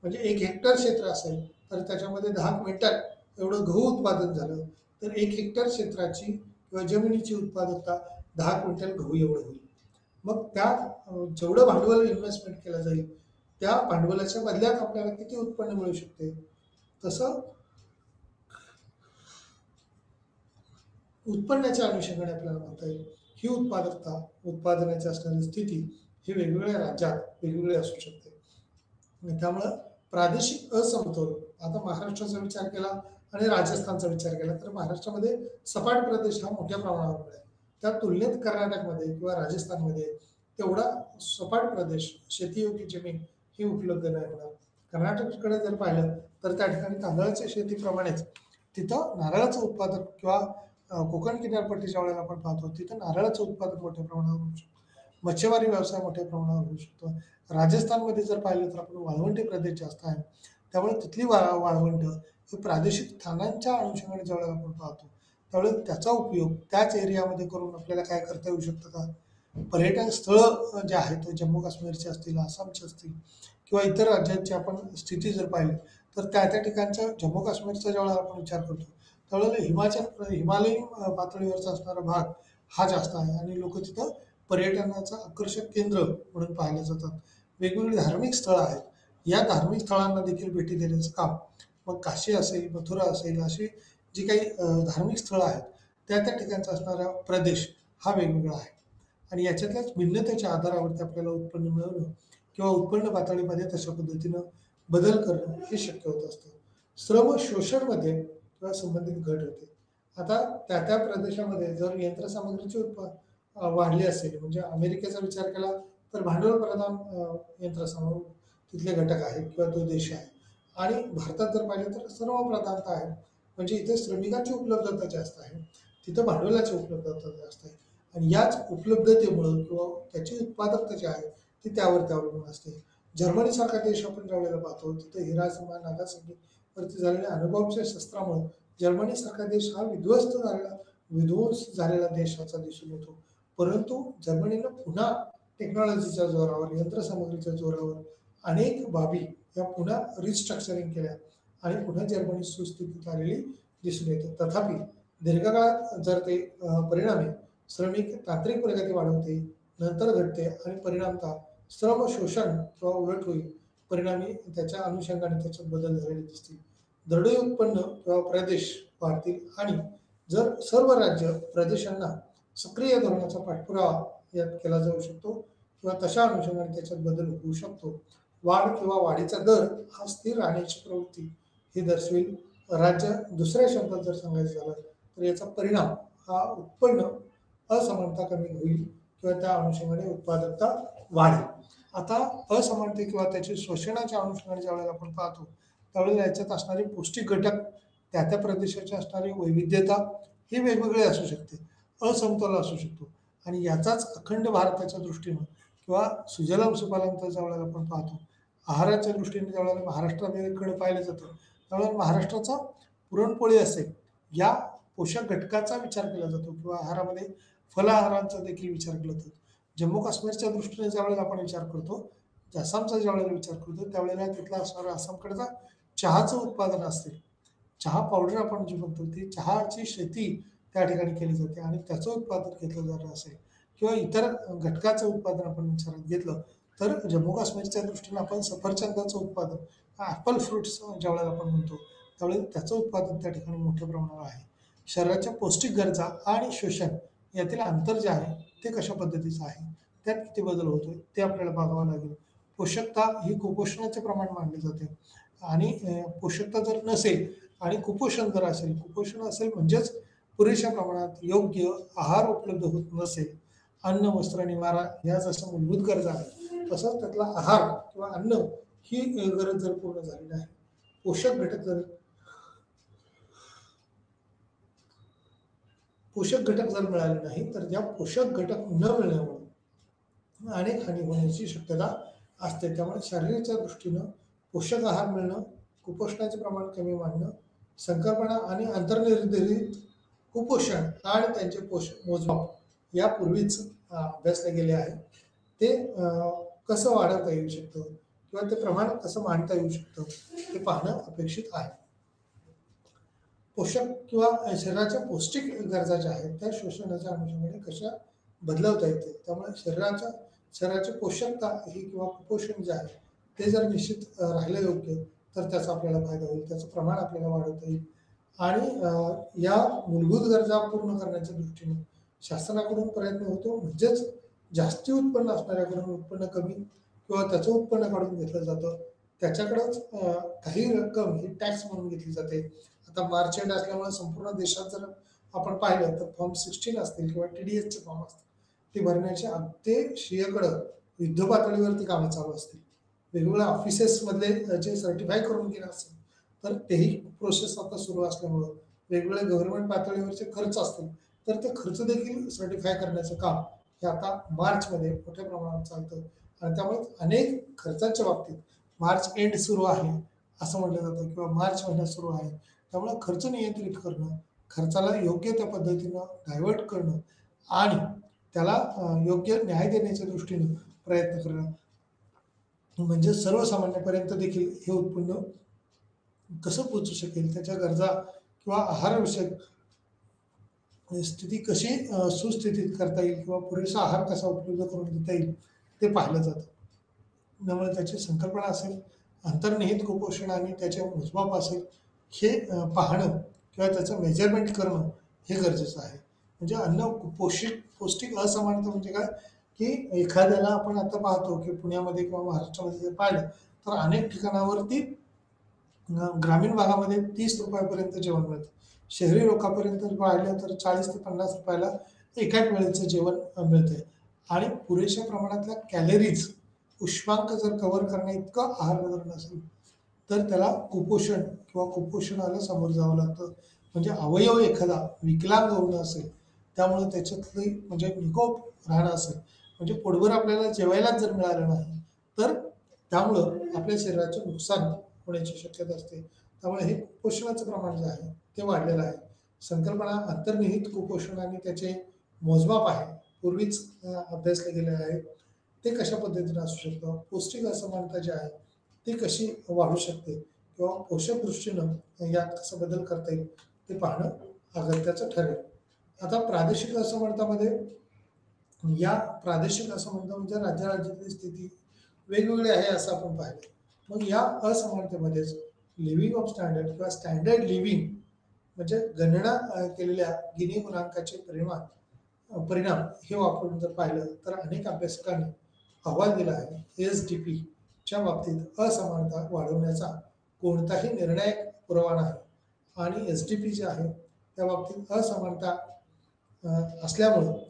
A: म्हणजे 1 हेक्टर क्षेत्र असेल तर त्याच्यामध्ये 10 क्विंटल एवढं गहू उत्पादन झालं तर 1 हेक्टर क्षेत्राची किंवा जमिनीची उत्पादकता 10 क्विंटल गहू एवढं होईल. मग त्या जेवढं भांडवल इन्व्हेस्टमेंट केलं जाईल त्या भांडवलाच्या बदल्यात आपल्याला किती उत्पन्न मिळू शकते. तसं उत्पन्नाच्या अनुषंगाने आपल्याला म्हणता येईल ही उत्पादकता, उत्पादनाची असणारी स्थिती ही वेगवेगळ्या राज्यात वेगवेगळी असू शकते. आणि त्यामुळं प्रादेशिक असमतोल, आता महाराष्ट्राचा विचार केला आणि राजस्थानचा विचार केला तर महाराष्ट्रामध्ये सपाट प्रदेश हा मोठ्या प्रमाणावर मिळेल. त्या तुलनेत कर्नाटकमध्ये किंवा राजस्थानमध्ये तेवढा सपाट प्रदेश, शेतीयोग्य जमीन ही उपलब्ध नाही होणार. कर्नाटककडे जर पाहिलं तर त्या ठिकाणी तांदळाच्या शेतीप्रमाणेच तिथं नारळाचं उत्पादन किंवा कोकण किनारपट्टीच्या वेळेला आपण पाहतो तिथं नारळाचं उत्पादन मोठ्या प्रमाणावर होऊ शकतं. मच्छीमारी व्यवसाय मोठ्या प्रमाणावर होऊ शकतो. राजस्थानमध्ये जर पाहिलं तर आपण वाळवंटी प्रदेश जास्त आहे, त्यामुळे तिथली वाळवंट हे प्रादेशिक स्थानांच्या अनुषंगाने ज्यावेळेला आपण पाहतो त्यावेळेस त्याचा उपयोग त्याच एरियामध्ये करून आपल्याला काय करता येऊ शकतं का, पर्यटन स्थळं जे आहेत जम्मू काश्मीरचे असतील, आसामचे असतील किंवा इतर राज्यांची आपण स्थिती जर पाहिली तर त्या त्या ठिकाणच्या जम्मू काश्मीरचा ज्यावेळेला आपण विचार करतो त्यावेळेला हिमालयीन पातळीवरचा असणारा भाग हा जास्त आहे आणि लोक तिथं पर्यटनाचं आकर्षक केंद्र म्हणून पाहिले जातात. वेगवेगळी धार्मिक स्थळं आहेत, या धार्मिक स्थळांना देखील भेटी देण्याचं काम मग काशी असेल, मथुरा असेल, अशी जी काही धार्मिक स्थळं आहेत त्या त्या ठिकाणचा असणारा प्रदेश हा वेगवेगळा आहे. आणि याच्यातल्याच भिन्नतेच्या आधारावरती आपल्याला उत्पन्न मिळवणं किंवा उत्पन्न पातळीमध्ये तशा पद्धतीनं बदल करणं हे शक्य होत असतं. श्रम शोषणमध्ये किंवा संबंधित घट होते. आता त्या त्या प्रदेशामध्ये जर यंत्रसामग्रीची वाढली असेल, म्हणजे अमेरिकेचा विचार केला तर भांडवल प्रधान यंत्रसामग्री तिथले घटक आहेत किंवा तो देश आहे. आणि भारतात जर पाहिलं तर सर्व प्रधानता आहे, म्हणजे इथे श्रमिकांची उपलब्धता जास्त आहे, तिथं भांडवलाची उपलब्धता जास्त आहे. आणि याच उपलब्धतेमुळं किंवा त्याची उत्पादकता जी आहे ती त्यावरती अवलंबून असते. जर्मनीसारखा देश आपण ज्यावेळेला पाहतो तिथं हिरोशिमा नागासाकी वरती झालेल्या अणुबॉम्बच्या शस्त्रामुळे जर्मनीसारखा देश हा विध्वंस झालेला देशाचा दिसून येतो. परंतु जर्मनीनं पुन्हा टेक्नॉलॉजीच्या जोरावर, यंत्रसामग्रीच्या जोरावर अनेक बाबी या पुन्हा रिस्ट्रक्चरिंग केल्या आणि पुन्हा जर्मनी सुस्थितीत आलेली दिसून येते. तथापि दीर्घकाळात जर ते परिणामी श्रमिक तांत्रिक प्रगती वाढवते, नंतर घटते आणि परिणामतः श्रम शोषण किंवा उलट होईल. परिणामी त्याच्या अनुषंगाने त्याच्यात बदल झालेले दिसतील. दरडोई उत्पन्न किंवा प्रदेश वाढतील आणि जर सर्व राज्य प्रदेशांना सक्रिय धोरणाचा पाठपुरावा यात केला जाऊ शकतो किंवा तशा अनुषंगाने त्याच्यात बदल होऊ शकतो. वाढ किंवा वाढीचा दर हा स्थिर राहण्याची प्रवृत्ती हे दर्शवेल. राज्य दुसऱ्या शब्दात जर सांगायचं झालं तर याचा परिणाम हा उत्पन्न असमानता कमी होईल किंवा त्या अनुषंगाने उत्पादकता वाढेल. आता असमानते किंवा त्याची शोषणाच्या अनुषंगाने ज्यावेळेला आपण पाहतो त्यावेळेला याच्यात असणारे पौष्टिक घटक, त्या त्या प्रदेशाची असणारी वैविध्यता ही वेगवेगळी असू शकते, असमतोल असू शकतो. आणि याचाच अखंड भारताच्या दृष्टीनं किंवा सुजलाम सुफलामचा ज्यावेळेला आपण पाहतो आहाराच्या दृष्टीने ज्यावेळेला महाराष्ट्राकडे पाहिलं जातं त्यावेळेला महाराष्ट्राचा पुरणपोळी असेल या पोषक घटकाचा विचार केला जातो किंवा आहारामध्ये फलाहारांचा देखील विचार केला जातो. जम्मू काश्मीरच्या दृष्टीने ज्यावेळेला आपण विचार करतो, आसामचा ज्यावेळेला विचार करतो त्यावेळेला तिथला असणारा आसामकडचा चहाचं उत्पादन असेल, चहा पावडर आपण जी म्हणतो ती चहाची शेती त्या ठिकाणी केली जाते आणि त्याचं उत्पादन घेतलं जात असेल किंवा इतर घटकाचं उत्पादन आपण विचारात घेतलं तर जम्मू काश्मीरच्या दृष्टीने आपण सफरचंदाचं उत्पादन, ॲपल फ्रुट्स ज्यावेळेला आपण म्हणतो त्यावेळेला त्याचं उत्पादन त्या ठिकाणी मोठ्या प्रमाणावर आहे. शरीराच्या पौष्टिक गरजा आणि शोषण यातील अंतर जे आहे ते कशा पद्धतीचं आहे, त्यात किती बदल होतोय ते आपल्याला बघावं लागेल. पोषकता ही कुपोषणाचे प्रमाण मानले जाते. आणि पोषकता जर नसेल आणि कुपोषण जर असेल, कुपोषण असेल म्हणजेच पुरेशा प्रमाणात योग्य आहार उपलब्ध होत नसेल, अन्न, वस्त्र, निवारा ह्या जशा मूलभूत गरजा आहेत, तसंच त्यातला आहार किंवा अन्न ही गरज जर पूर्ण झाली नाही, पोषक घटक जर मिळाले नाही, तर त्या पोषक घटक न मिळण्यामुळे अनेक हानी होण्याची शक्यता असते. त्यामुळे शारीरिकच्या दृष्टीनं पोषक आहार मिळणं, कुपोषणाचे प्रमाण कमी वाढणं, संकल्पना आणि अंतर्निर्धारित कुपोषण आणि त्यांचे मोजमाप यापूर्वीच अभ्यासले गेले आहे. ते कसं वाढवता येऊ शकतं किंवा ते प्रमाण कसं मांडता येऊ शकतं ते पाहणं अपेक्षित आहे. पोषक किंवा शरीराच्या पौष्टिक गरजा ज्या आहेत त्या शोषणाच्या अनुषंगाने कशा बदलवता येते. त्यामुळे शरीराची पोषकता ही किंवा कुपोषण जे आहे ते जर निश्चित राहिलं योग्य, तर त्याचा आपल्याला फायदा होईल, त्याचं प्रमाण आपल्याला वाढवता येईल. आणि या मूलभूत गरजा पूर्ण करण्याच्या दृष्टीने शासनाकडून प्रयत्न होतो. म्हणजेच जास्ती उत्पन्न असणाऱ्याकडून उत्पन्न कमी किंवा त्याचं उत्पन्न काढून घेतलं जातं, त्याच्याकडंच काही रक्कम ही टॅक्स म्हणून घेतली जाते. आता मार्च एंड असल्यामुळे संपूर्ण देशात जर आपण पाहिलं तर फॉर्म 16 असतील किंवा TDSचे फॉर्म असतील, ते भरण्याच्या अगदी युद्ध पातळीवरती कामं चालू असतील. वेगवेगळ्या ऑफिसेसमधले जे सर्टिफाय करून घेणं असेल, तर तेही प्रोसेस आता सुरू असल्यामुळं वेगवेगळ्या गव्हर्नमेंट पातळीवरचे खर्च असतील, तर ते खर्च देखील सर्टिफाय करण्याचं काम हे आता मार्चमध्ये मोठ्या प्रमाणात चालतं. आणि त्यामुळे अनेक खर्चाच्या बाबतीत मार्च एंड सुरू आहे असं म्हटलं जातं किंवा मार्च महिना सुरू आहे. त्यामुळे खर्च नियंत्रित करणं, खर्चाला योग्य त्या पद्धतीनं डायव्हर्ट करणं आणि त्याला योग्य न्याय देण्याच्या दृष्टीनं प्रयत्न करणं, म्हणजे सर्वसामान्यापर्यंत देखील हे उत्पन्न कसं पोहोचू शकेल, त्याच्या गरजा किंवा आहारविषयक स्थिती कशी सुस्थितीत करता येईल किंवा पुरेसा आहार कसा उपलब्ध करून देता येईल ते पाहिलं जातं. त्यामुळे त्याची संकल्पना असेल, अंतर्निहित कुपोषण आणि त्याचे मोजमाप असेल, हे पाहणं किंवा त्याचं मेजरमेंट करणं हे गरजेचं आहे. म्हणजे पौष्टिक असमानता म्हणजे काय, की एखाद्याला आपण आता पाहतो की पुण्यामध्ये किंवा महाराष्ट्रामध्ये जर पाहिलं तर अनेक ठिकाणावरती ग्रामीण भागामध्ये 30 रुपयापर्यंत जेवण मिळतं. शहरी लोकांपर्यंत पाहिलं तर 40 ते 50 रुपयाला एकाच वेळेचं जेवण मिळतंय. आणि पुरेशा प्रमाणातल्या कॅलरीज, उष्मांक जर कव्हर करण्या इतकं आहार जर नसेल, तर त्याला कुपोषण किंवा कुपोषणाला सामोरं जावं लागतं. म्हणजे अवयव एखादा विकलांग होणं असेल, त्यामुळे त्याच्यातली म्हणजे निकोप राहणं असेल, म्हणजे पोटभर आपल्याला जेवायलाच जर मिळालं नाही, तर त्यामुळं आपल्या शरीराचं नुकसान होण्याची शक्यता असते. त्यामुळे हे कुपोषणाचं प्रमाण जे आहे ते वाढलेलं आहे. संकल्पना अंतर्निहित कुपोषण आणि त्याचे मोजमाप आहे, पूर्वीच अभ्यासले गेले आहे. ते कशा पद्धतीने असू शकतं, पौष्टिक असमानता जी आहे ती कशी वाढू शकते किंवा पोषक दृष्टीनं यात कसा बदल करता येईल ते पाहणं अगत्याचं ठरेल. आता प्रादेशिक असमानतामध्ये या प्रादेशिक असमानता म्हणजे राज्याची स्थिती वेगवेगळी आहे असं आपण पाहिलं. मग या असमानतेमध्येच लिव्हिंग ऑफ स्टँडर्ड किंवा स्टँडर्ड लिव्हिंग म्हणजे गणना केलेल्या गिनी गुणांकाचे परिणाम हे वापरून जर पाहिलं तर अनेक अभ्यासकांनी अहवाल दिला आहे. SDPच्या बाबतीत असमानता वाढवण्याचा कोणताही निर्णायक पुरावा नाही. आणि SDP जे आहे त्या बाबतीत असमानता असल्यामुळं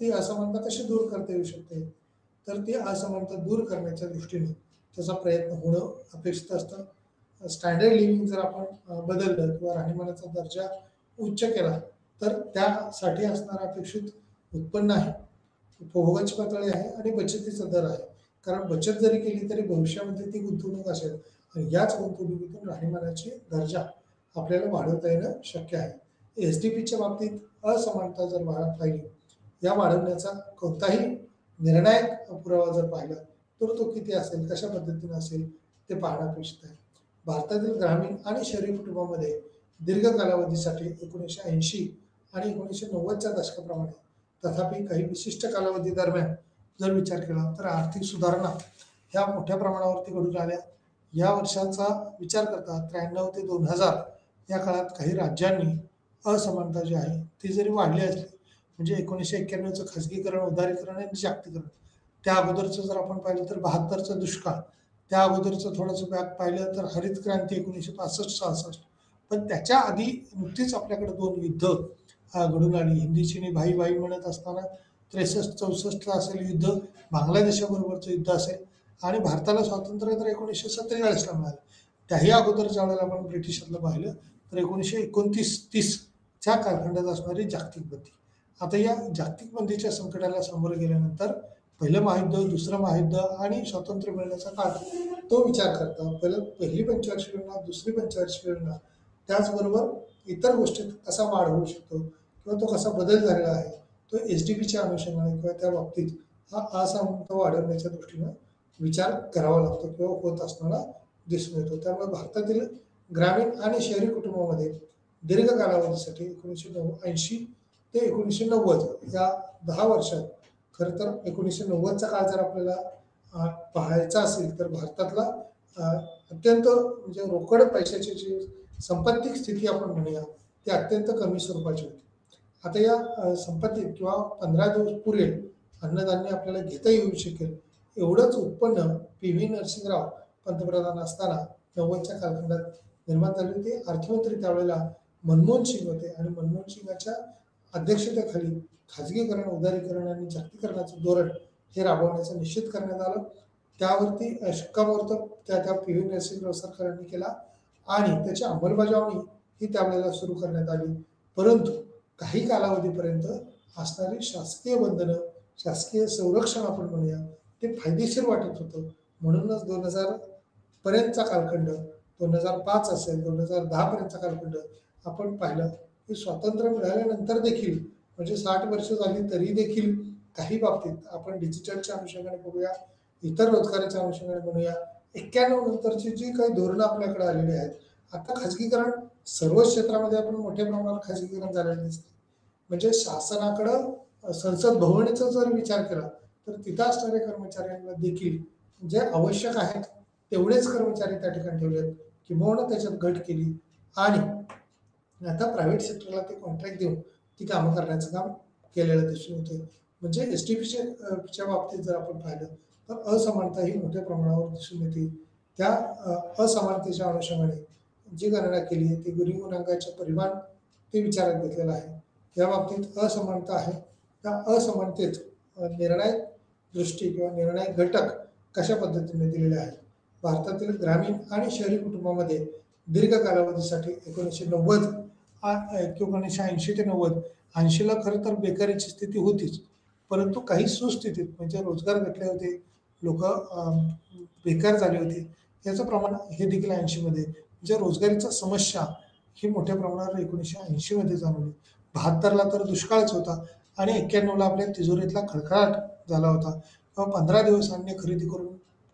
A: ती असमानता कशी दूर करता येऊ शकते, तर ती असमानता दूर करण्याच्या दृष्टीने त्याचा प्रयत्न होणं अपेक्षित असतं. स्टँडर्ड लिव्हिंग जर आपण बदललं किंवा राहणीमानाचा दर्जा उच्च केला, तर त्यासाठी असणारं अपेक्षित उत्पन्न आहे, उपभोगाची पातळी आहे आणि बचतीचा दर आहे. कारण बचत जरी केली तरी भविष्यामध्ये ती गुंतवणूक असेल आणि याच गुंतवणुकीतून राहणीमानाची दर्जा आपल्याला वाढवता येणं शक्य आहे. SDPच्या बाबतीत असमानता जर पाहिली, या वाढवण्याचा कोणताही निर्णायक पुरावा जर पाहिला तर तो किती असेल, कशा पद्धतीने असेल ते पाहणं अपेक्षित आहे. भारतातील ग्रामीण आणि शहरी कुटुंबामध्ये दीर्घ कालावधीसाठी 1980 आणि 1990च्या दशकाप्रमाणे, तथापि काही विशिष्ट कालावधी दरम्यान जर विचार केला तर आर्थिक सुधारणा ह्या मोठ्या प्रमाणावरती घडून आल्या. या वर्षाचा विचार करता 93 ते 2000 या काळात काही राज्यांनी असमानता जी आहे ती जरी वाढली असली, म्हणजे 1991चं खाजगीकरण, उदारीकरण आणि जागतिकीकरण, त्या अगोदरचं जर आपण पाहिलं तर 72चा दुष्काळ, त्या अगोदरचं थोडंसं बॅक पाहिलं तर हरित क्रांती 1965-66. पण त्याच्या आधी नुकतीच आपल्याकडे 2 युद्ध घडून आली. हिंदी चीनी भाई भाई म्हणत असताना 63-64ला असेल युद्ध, बांगलादेशाबरोबरचं युद्ध असेल आणि भारताला स्वातंत्र्य तर 1947ला मिळालं. त्याही अगोदर ज्यावेळेला आपण ब्रिटिशातलं पाहिलं तर 1929-30च्या कालखंडात असणारी जागतिक बंदी. आता या जागतिक बंदीच्या संकटाला सामोरं गेल्यानंतर पहिलं महायुद्ध, दुसरं महायुद्ध आणि स्वातंत्र्य मिळण्याचा काळ, तो विचार करता पहिली पंचवार्षिक योजना, दुसरी पंचवार्षिक योजना, त्याचबरोबर इतर गोष्टीत कसा वाढ होऊ शकतो किंवा तो कसा बदल झालेला आहे, तो SDPच्या अनुषंगाने किंवा त्या बाबतीत हा असमानता वाढवण्याच्या दृष्टीनं विचार करावा लागतो किंवा होत असताना दिसून येतो. त्यामुळे भारतातील ग्रामीण आणि शहरी कुटुंबामध्ये दीर्घ कालावधीसाठी 1980 ते 1990 या 10 वर्षात, खरं तर 1990चा काळ जर आपल्याला पाहायचा असेल तर भारतातला अत्यंत म्हणजे रोकड पैशाची जी संपत्तिक स्थिती आपण म्हणूया ती अत्यंत कमी स्वरूपाची होती. आता या संपत्तीत किंवा 15 दिवस पुरेल अन्नधान्य आपल्याला घेता येऊ शकेल एवढंच उत्पन्न PV नरसिंहराव पंतप्रधान असताना 90च्या कालखंडात निर्माण झाली होती. अर्थमंत्री त्यावेळेला मनमोहन सिंग होते आणि मनमोहन सिंगाच्या अध्यक्षतेखाली खाजगीकरण, उदारीकरण आणि जागतिकीकरणाचं धोरण हे राबवण्याचं निश्चित करण्यात आलं. त्यावरती शिक्कामोर्तब त्या PV नरसिंहराव सरकारांनी केला आणि त्याची अंमलबजावणी ही त्यावेळेला सुरू करण्यात आली. परंतु काही कालावधीपर्यंत असणारी शासकीय बंधनं, शासकीय संरक्षण आपण म्हणूया, ते फायदेशीर वाटत होतं. म्हणूनच 2000 पर्यंतचा कालखंड, 2005 असेल, 2010 पर्यंतचा कालखंड आपण पाहिलं की स्वातंत्र्य मिळाल्यानंतर देखील म्हणजे 60 वर्ष झाली तरी देखील काही बाबतीत आपण डिजिटलच्या अनुषंगाने बघूया, इतर रोजगाराच्या अनुषंगाने म्हणूया, 91 नंतरची जी काही धोरणं आपल्याकडे आलेली आहेत. आता खाजगीकरण सर्व क्षेत्रामध्ये आपण मोठ्या प्रमाणावर खाजगीकरण झालेलं दिसते. म्हणजे शासनाकडं संसद भवनाचा जर विचार केला तर तिथं असणाऱ्या कर्मचाऱ्यांना देखील जे आवश्यक आहेत तेवढेच कर्मचारी त्या ठिकाणी ठेवलेत, किंबहुना त्याच्यात घट केली आणि आता प्रायव्हेट सेक्टरला ते कॉन्ट्रॅक्ट देऊन ती कामं करण्याचं काम केलेलं दिसून येते. म्हणजे STPच्या बाबतीत जर आपण पाहिलं तर असमानता ही मोठ्या प्रमाणावर दिसून येते. त्या असमानतेच्या अनुषंगाने जी गणना केली आहे ती गरीब गुणांकाचे परिमाण ते विचारात घेतलेलं आहे. या बाबतीत असमानता आहे. त्या असमानतेत निर्णायक दृष्टी किंवा निर्णायक घटक कशा पद्धतीने दिलेले आहेत. भारतातील ग्रामीण आणि शहरी कुटुंबामध्ये दीर्घ कालावधीसाठी 1990 किंवा 1980 ते 90, 80ला खरं तर बेकारीची स्थिती होतीच, परंतु काही सुस्थितीत म्हणजे रोजगार घटले होते, लोक बेकार झाले होते, याचं प्रमाण हे देखील 80मध्ये म्हणजे रोजगारीचा समस्या ही मोठ्या प्रमाणावर 1980मध्ये जाणवली. 72ला तर दुष्काळच होता आणि 91ला आपल्या तिजोरीतला खळखळाट झाला होता. किंवा 15 दिवस अन्न खरेदी करून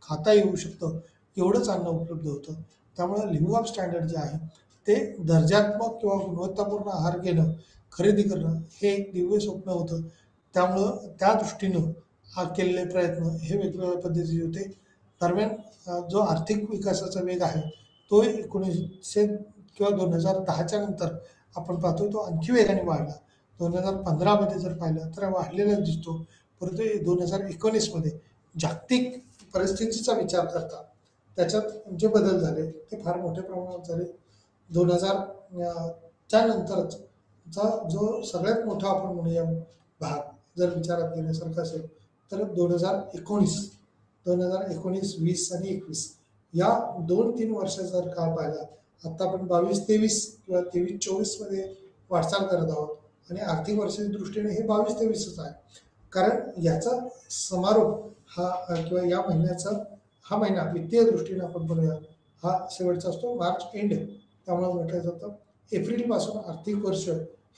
A: खाता येऊ शकतं एवढंच अन्न उपलब्ध होतं. त्यामुळे लिव्हिंग ऑफ स्टँडर्ड जे आहे ते दर्जात्मक किंवा गुणवत्तापूर्ण आहार घेणं, खरेदी करणं हे एक दिव्य स्वप्न होतं. त्यामुळं त्या दृष्टीनं केलेले प्रयत्न हे वेगवेगळ्या पद्धतीचे होते. दरम्यान जो आर्थिक विकासाचा वेग आहे तो 1900 किंवा 2010च्या नंतर आपण पाहतो तो आणखी वेगाने वाढला. 2015मध्ये जर पाहिलं तर वाढलेलाच दिसतो. परंतु 2019मध्ये जागतिक परिस्थितीचा विचार करता त्याच्यात जे बदल झाले ते फार मोठ्या प्रमाणात झाले. 2000च्या नंतरचा जो सगळ्यात मोठा आपण म्हणूया भाग जर विचारात घेण्यासारखा असेल तर 2019, 2019-20 आणि 21 या 2-3 वर्षाचा जर काळ पाहिला, आता आपण 22-23 किंवा 23-24 मध्ये वाटचाल करत आहोत आणि आर्थिक वर्षाच्या दृष्टीने हे 22-23च आहे. कारण याचा समारोप हा किंवा या महिन्याचा हा महिना वित्तीय दृष्टीने आपण म्हणूया हा शेवटचा असतो, मार्च एंड. त्यामुळे म्हटलं जातं एप्रिलपासून आर्थिक वर्ष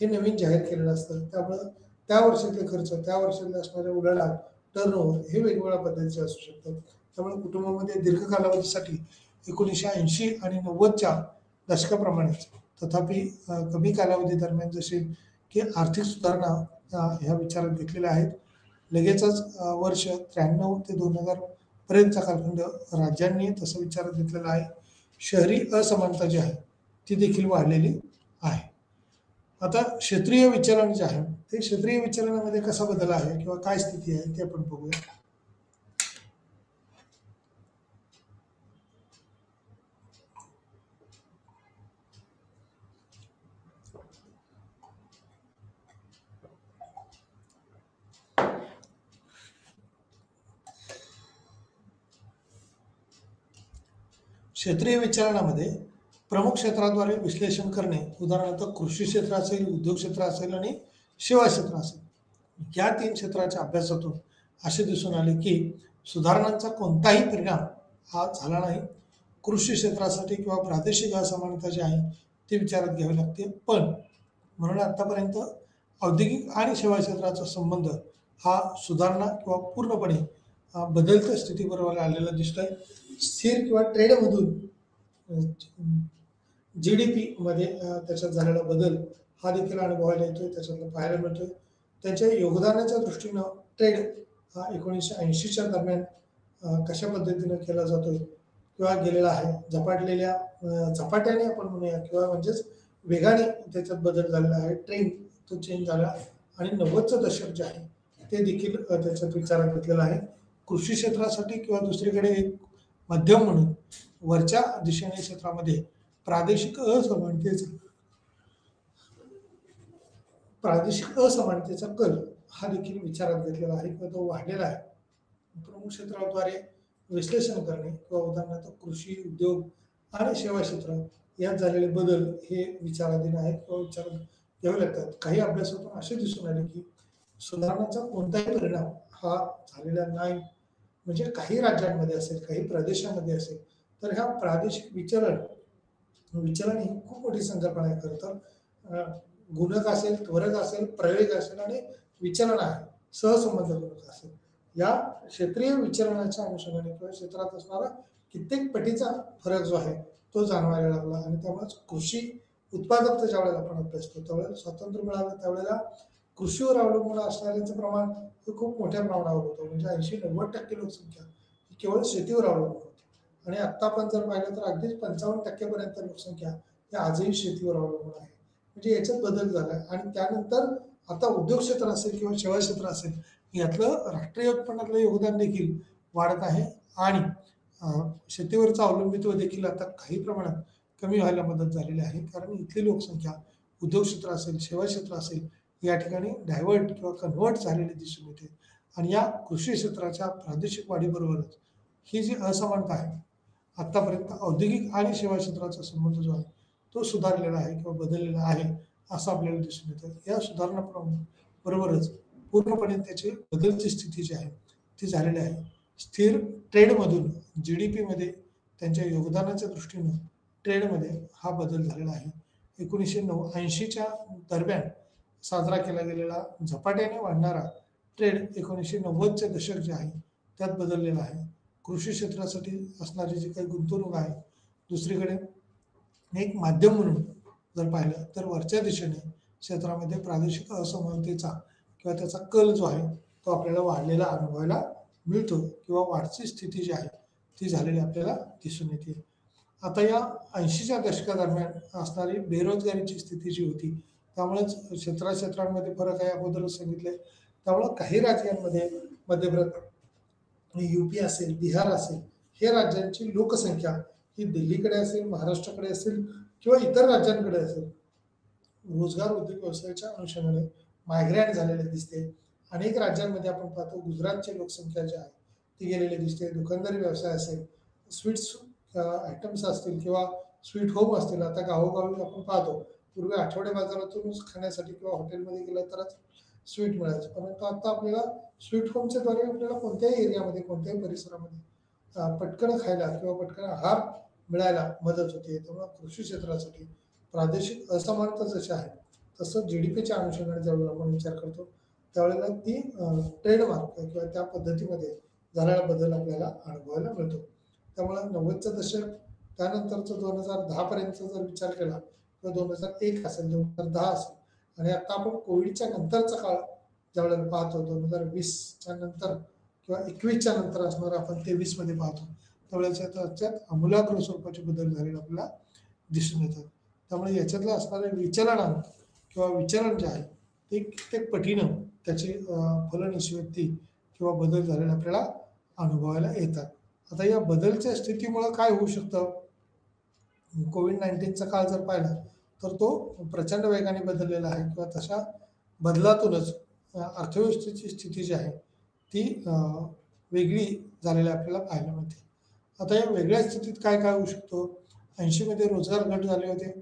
A: हे नवीन जाहीर केलेलं असतं. त्यामुळं त्या वर्षातले खर्च, त्या वर्षातले असणारे उलाढाल, टर्नओव्हर हे वेगवेगळ्या पद्धतीचे असू शकतात. त्यामुळे कुटुंबामध्ये दीर्घ कालावधीसाठी 1980 आणि 90च्या दशकाप्रमाणेच तथापि कमी कालावधी दरम्यान जसे की आर्थिक सुधारणा ह्या विचारात घेतलेल्या आहेत. लगेचच वर्ष 93 ते 2000 पर्यंतचा कालखंड राज्यांनी तसं विचारात घेतलेला आहे. शहरी असमानता जी आहे ती देखील वाढलेली आहे. आता क्षेत्रीय विचलन जे आहे ते क्षेत्रीय विचलनामध्ये कसा बदल आहे किंवा काय स्थिती आहे ते आपण बघूया. क्षेत्रीय विचारणामध्ये प्रमुख क्षेत्राद्वारे विश्लेषण करणे, उदाहरणार्थ कृषी क्षेत्र असेल, उद्योग क्षेत्र असेल आणि सेवा क्षेत्र असेल, या 3 क्षेत्राच्या अभ्यासातून असे दिसून आले की सुधारणांचा कोणताही परिणाम हा झाला नाही. कृषी क्षेत्रासाठी किंवा प्रादेशिक असमानता जी आहे ती विचारात घ्यावी लागते. पण म्हणून आतापर्यंत औद्योगिक आणि सेवा क्षेत्राचा संबंध हा सुधारणा किंवा पूर्णपणे बदलत्या स्थितीबरोबर आलेला दिसतोय. स्थिर किंवा ट्रेडमधून जी डी पीमध्ये त्याच्यात झालेला बदल हा देखील अनुभवायला येतोय, त्याच्यातलं पाहायला मिळतोय. त्यांच्या योगदानाच्या दृष्टीनं ट्रेड हा 1980च्या दरम्यान कशा पद्धतीनं केला जातोय किंवा गेलेला आहे, झपाट्याने आपण म्हणूया किंवा म्हणजेच वेगाने त्याच्यात बदल झालेला आहे, ट्रेंड तो चेंज झाला आणि 90चं दशक जे आहे ते देखील त्याच्यात विचारात घेतलेलं आहे. कृषी क्षेत्रासाठी किंवा दुसरीकडे एक माध्यम म्हणून वरच्या दिशेने क्षेत्रामध्ये प्रादेशिक असमानतेचा प्रादेशिक असमानतेचा कल हा देखील विचारात घेतलेला आहे किंवा तो वाढलेला आहे. प्रमुख क्षेत्राद्वारे विश्लेषण करणे किंवा उदाहरणार्थ कृषी, उद्योग आणि सेवा क्षेत्र यात झालेले बदल हे विचाराधीन आहेत किंवा विचारात घ्यावे लागतात. काही अभ्यासातून असे दिसून आले की सुधारणांचा कोणताही परिणाम हा झालेला नाही. म्हणजे काही राज्यांमध्ये असेल, काही प्रदेशामध्ये असेल, तर ह्या प्रादेशिक विचलन ही खूप मोठी संकल्पना आहे. खरं तर गुणक असेल, त्वरक असेल, प्रयोग असेल आणि विचलन आहे, सहसंबंध गुणक असेल. या क्षेत्रीय विचलनाच्या अनुषंगाने किंवा क्षेत्रात असणारा कित्येक पटीचा फरक जो आहे तो जाणवायला लागला आणि त्यामुळेच कृषी उत्पादकता ज्यावेळेला आपण अभ्यासतो त्यावेळेला स्वातंत्र्य मिळालं त्यावेळेला कृषीवर अवलंबून असणाऱ्यांचं प्रमाण हे खूप मोठ्या प्रमाणावर होतं. म्हणजे 80-90% लोकसंख्या ही केवळ शेतीवर अवलंबून होती आणि आत्ता आपण जर पाहिलं तर अगदीच 55% लोकसंख्या ही आजही शेतीवर अवलंबून आहे. म्हणजे याच्यात बदल झाला आणि त्यानंतर आता उद्योग क्षेत्र असेल किंवा सेवा क्षेत्र असेल यातलं राष्ट्रीय उत्पन्नातलं योगदान देखील वाढत आहे आणि शेतीवरचं अवलंबित्व देखील आता काही प्रमाणात कमी व्हायला मदत झालेली आहे. कारण इथली लोकसंख्या उद्योग क्षेत्र असेल, सेवा क्षेत्र असेल या ठिकाणी डायव्हर्ट किंवा कन्व्हर्ट झालेली दिसून येते आणि या कृषी क्षेत्राच्या प्रादेशिक वाढीबरोबरच ही जी असमानता आहे आतापर्यंत औद्योगिक आणि सेवा क्षेत्राचा संबंध जो आहे तो सुधारलेला आहे किंवा बदललेला आहे असं आपल्याला दिसून येतं. या सुधारणा बरोबरच पूर्णपणे त्याची बदलची स्थिती जी आहे ती झालेली आहे. स्थिर ट्रेडमधून जी डी पीमध्ये त्यांच्या योगदानाच्या दृष्टीनं ट्रेडमध्ये हा बदल झालेला आहे. 1980च्या दरम्यान साजरा केला गेलेला झपाट्याने वाढणारा ट्रेड 1990चे दशक जे आहे त्यात बदललेला आहे. कृषी क्षेत्रासाठी असणारी जी काही गुंतवणूक आहे दुसरीकडे एक माध्यम म्हणून जर पाहिलं तर वरच्या दिशेने क्षेत्रामध्ये प्रादेशिक असमानतेचा किंवा त्याचा कल जो आहे तो आपल्याला वाढलेला अनुभवायला मिळतो किंवा वाढची स्थिती जी आहे ती झालेली आपल्याला दिसून येते. आता या 80च्या दशकादरम्यान असणारी बेरोजगारीची स्थिती जी होती त्यामुळेच क्षेत्रांमध्ये फरक आहे अगोदरच सांगितले. त्यामुळं काही राज्यांमध्ये मध्यप्रदेश, यूपी असेल, बिहार असेल हे राज्यांची लोकसंख्या ही दिल्लीकडे असेल, महाराष्ट्राकडे असेल किंवा इतर राज्यांकडे असेल रोजगार उद्योग व्यवसायाच्या अनुषंगाने मायग्रेट झालेले दिसते. अनेक राज्यांमध्ये आपण पाहतो गुजरातची लोकसंख्या जी आहे ती गेलेली दिसते. दुकानदारी व्यवसाय असेल, स्वीट्स आयटम्स असतील किंवा स्वीट होम असतील, आता गावोगावी आपण पाहतो पूर्वी आठवडे बाजारातूनच खाण्यासाठी किंवा हॉटेलमध्ये गेलं तरच स्वीट मिळायचं, परंतु आता आपल्याला स्वीट होमच्या द्वारे आपल्याला कोणत्याही एरियामध्ये कोणत्याही परिसरामध्ये पटकन खायला किंवा पटकन आहार मिळायला मदत होते. त्यामुळे कृषी क्षेत्रासाठी प्रादेशिक असमानता जशी आहे तसं जी डी पीच्या अनुषंगाने ज्यावेळेला आपण विचार करतो त्यावेळेला ती ट्रेडमार्क किंवा त्या पद्धतीमध्ये झालेला बदल आपल्याला अनुभवायला मिळतो. त्यामुळं 90चं दशक त्यानंतरचं 2010 पर्यंतचा जर विचार केला किंवा 2001 असेल, 2010 असेल आणि आता आपण कोविडच्या नंतरचा काळ ज्यावेळेला पाहतो 2020च्या नंतर किंवा 21च्या नंतर असणार आपण 23मध्ये पाहतो त्यावेळेस त्याच्यात आमूलाग्र स्वरूपाचे बदल झालेले आपल्याला दिसून येतात. त्यामुळे याच्यातलं असणारे विचलनांक किंवा विचलन जे आहे ते कित्येक पटीनं त्याची फलनिष्पत्ती किंवा बदल झालेले आपल्याला अनुभवायला येतात. आता या बदलच्या स्थितीमुळं काय होऊ शकतं, कोविड-19चा काळ जर पाहिला तर तो प्रचंड वेगाने बदललेला आहे किंवा तशा बदलातूनच अर्थव्यवस्थेची स्थिती जी आहे ती वेगळी झालेली आपल्याला पाहायला मिळते. आता या वेगळ्या स्थितीत काय काय होऊ शकतो? 80 मध्ये रोजगार घट झाले होते,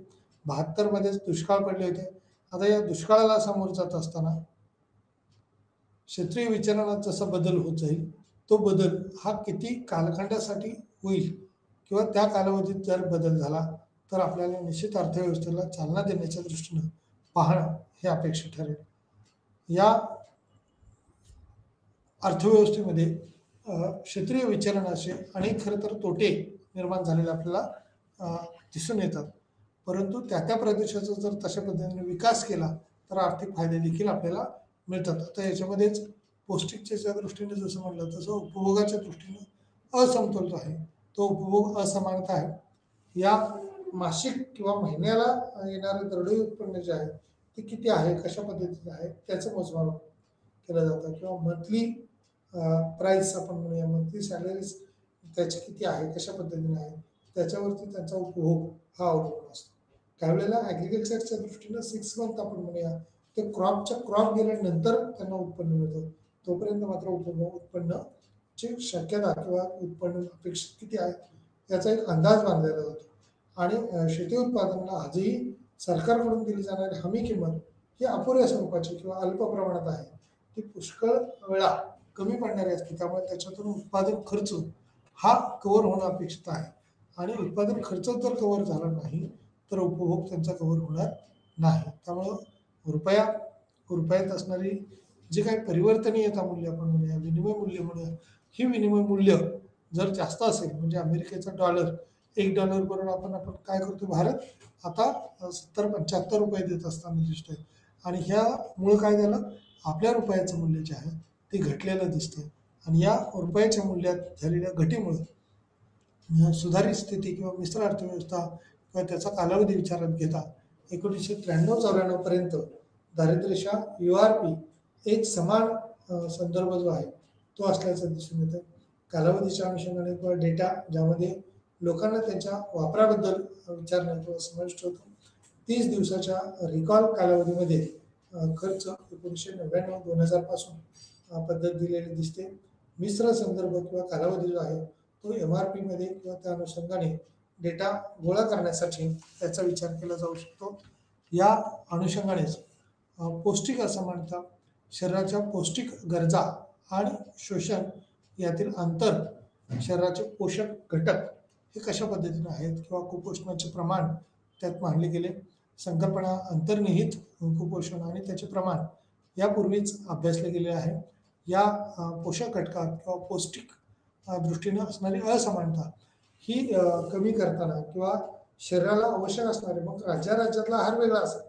A: 72 मध्ये दुष्काळ पडले होते. आता या दुष्काळाला सामोरं जात असताना क्षेत्रीय विचलनात जसा बदल होत जाईल, तो बदल हा किती कालखंडासाठी होईल किंवा त्या कालावधीत जर बदल झाला तर आपल्याला निश्चित अर्थव्यवस्थेला चालना देण्याच्या दृष्टीनं पाहणं हे अपेक्षित ठरेल. या अर्थव्यवस्थेमध्ये क्षेत्रीय विचलनाचे अनेक खरं तर तोटे निर्माण झालेले आपल्याला दिसून येतात. परंतु त्या त्या प्रदेशाचा जर तशा पद्धतीने विकास केला तर आर्थिक फायदे देखील आपल्याला मिळतात. आता याच्यामध्येच पौष्टिकतेच्या दृष्टीने जसं म्हणलं तसं उपभोगाच्या दृष्टीने असमतोल जो आहे तो उपभोग असमानता आहे. या मासिक किंवा महिन्याला येणारे दरडोई उत्पन्न जे आहे ते किती आहे, कशा पद्धतीने आहे त्याचं मोजमाप केलं जातं किंवा मंथली प्राईस आपण म्हणूया, मंथली सॅलरीज त्याची किती आहे, कशा पद्धतीने आहे त्याच्यावरती त्यांचा उपभोग हा अवलंबून असतो. त्यावेळेला ॲग्रिकल्चरच्या दृष्टीनं 6 मंथ आपण म्हणूया ते क्रॉप गेल्यानंतर त्यांना उत्पन्न मिळतं. तोपर्यंत मात्र उत्पन्नाची शक्यता किंवा उत्पन्न अपेक्षित किती आहे याचा एक अंदाज बांधलेला जातो. आणि शेती उत्पादनाला आजही सरकारकडून दिली जाणारी हमी किंमत ही अपुऱ्या स्वरूपाची किंवा अल्प प्रमाणात आहे. ती पुष्कळ वेळा कमी पडणारी असते. त्यामुळे त्याच्यातून उत्पादन खर्च हा कव्हर होणं अपेक्षित आहे. आणि उत्पादन खर्च जर कव्हर झाला नाही तर उपभोग त्यांचा कव्हर होणार नाही. त्यामुळं रुपयात असणारी जी काही परिवर्तनीयता मूल्य आपण म्हणूया, विनिमय मूल्य म्हणूया, ही विनिमय मूल्य जर जास्त असेल म्हणजे अमेरिकेचा डॉलर $1 बरोबर आपण काय करतो भारत आता 70-75 रुपये देत असताना दिसतोय. आणि ह्यामुळं काय झालं, आपल्या रुपयाचं मूल्य जे आहे ते घटलेलं दिसतंय. आणि या रुपयाच्या मूल्यात झालेल्या घटीमुळे सुधारित स्थिती किंवा मिश्र अर्थव्यवस्था किंवा त्याचा कालावधी विचारात घेता 1993-94 पर्यंत दारिद्र्यरेषा URP एक समान संदर्भ जो आहे तो असल्याचं दिसून येतं. कालावधीच्या अनुषंगाने किंवा डेटा ज्यामध्ये लोकांना त्यांच्या वापराबद्दल विचारणं किंवा समाविष्ट होतो. 30 दिवसाच्या रिकॉल कालावधीमध्ये खर्च 1999-2000 पासून पद्धत दिलेली दिसते. मिश्र संदर्भ किंवा कालावधी जो आहे तो MRP मध्ये किंवा त्या अनुषंगाने डेटा गोळा करण्यासाठी त्याचा विचार केला जाऊ शकतो. या अनुषंगानेच पौष्टिक असमानता, शरीराच्या पौष्टिक गरजा आणि शोषण यातील अंतर, शरीराचे पोषक घटक हे कशा पद्धतीने आहेत किंवा कुपोषणाचे प्रमाण त्यात मांडले गेले. संकल्पना अंतर्निहित कुपोषण आणि त्याचे प्रमाण यापूर्वीच अभ्यासले गेले आहे. या पोषक घटकात किंवा पौष्टिक दृष्टीने असणारी असमानता ही कमी करताना किंवा शरीराला आवश्यक असणारे, मग राज्यातला आहार वेगळा असेल,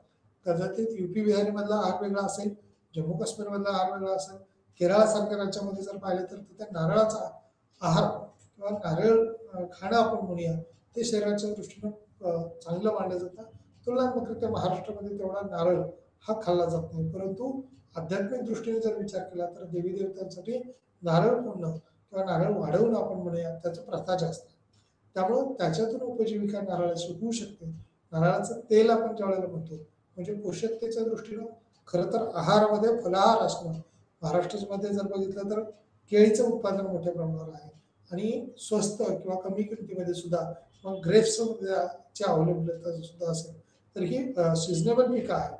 A: कदाचित UP बिहारीमधला आहार वेगळा असेल, जम्मू काश्मीरमधला आहार वेगळा असेल, केरळासारख्या राज्यामध्ये जर पाहिलं तर तिथे नारळाचा आहार किंवा नारळ खाणं आपण म्हणूया ते शरीराच्या दृष्टीनं चांगलं मानलं जातं. तुलनात्मकरित्या महाराष्ट्रामध्ये तेवढा नारळ हा खाल्ला जात नाही. परंतु आध्यात्मिक दृष्टीने जर विचार केला तर देवी देवतांसाठी नारळ फोडणं किंवा नारळ वाढवणं आपण म्हणूया त्याचं प्रथा जास्त आहे. त्यामुळं त्याच्यातून उपजीविका नारळाची होऊ शकते. नारळाचं तेल आपण ज्यावेळेला म्हणतो म्हणजे पोषकतेच्या दृष्टीनं खरं तर आहारामध्ये फलाहार असणं. महाराष्ट्रामध्ये जर बघितलं तर केळीचं उत्पादन मोठ्या प्रमाणावर आहे आणि स्वस्त किंवा कमी किमतीमध्ये सुद्धा, मग ग्रेप्सची अवेलेबिलिटी सुद्धा असेल तर ही सिजनेबल पिकं आहे.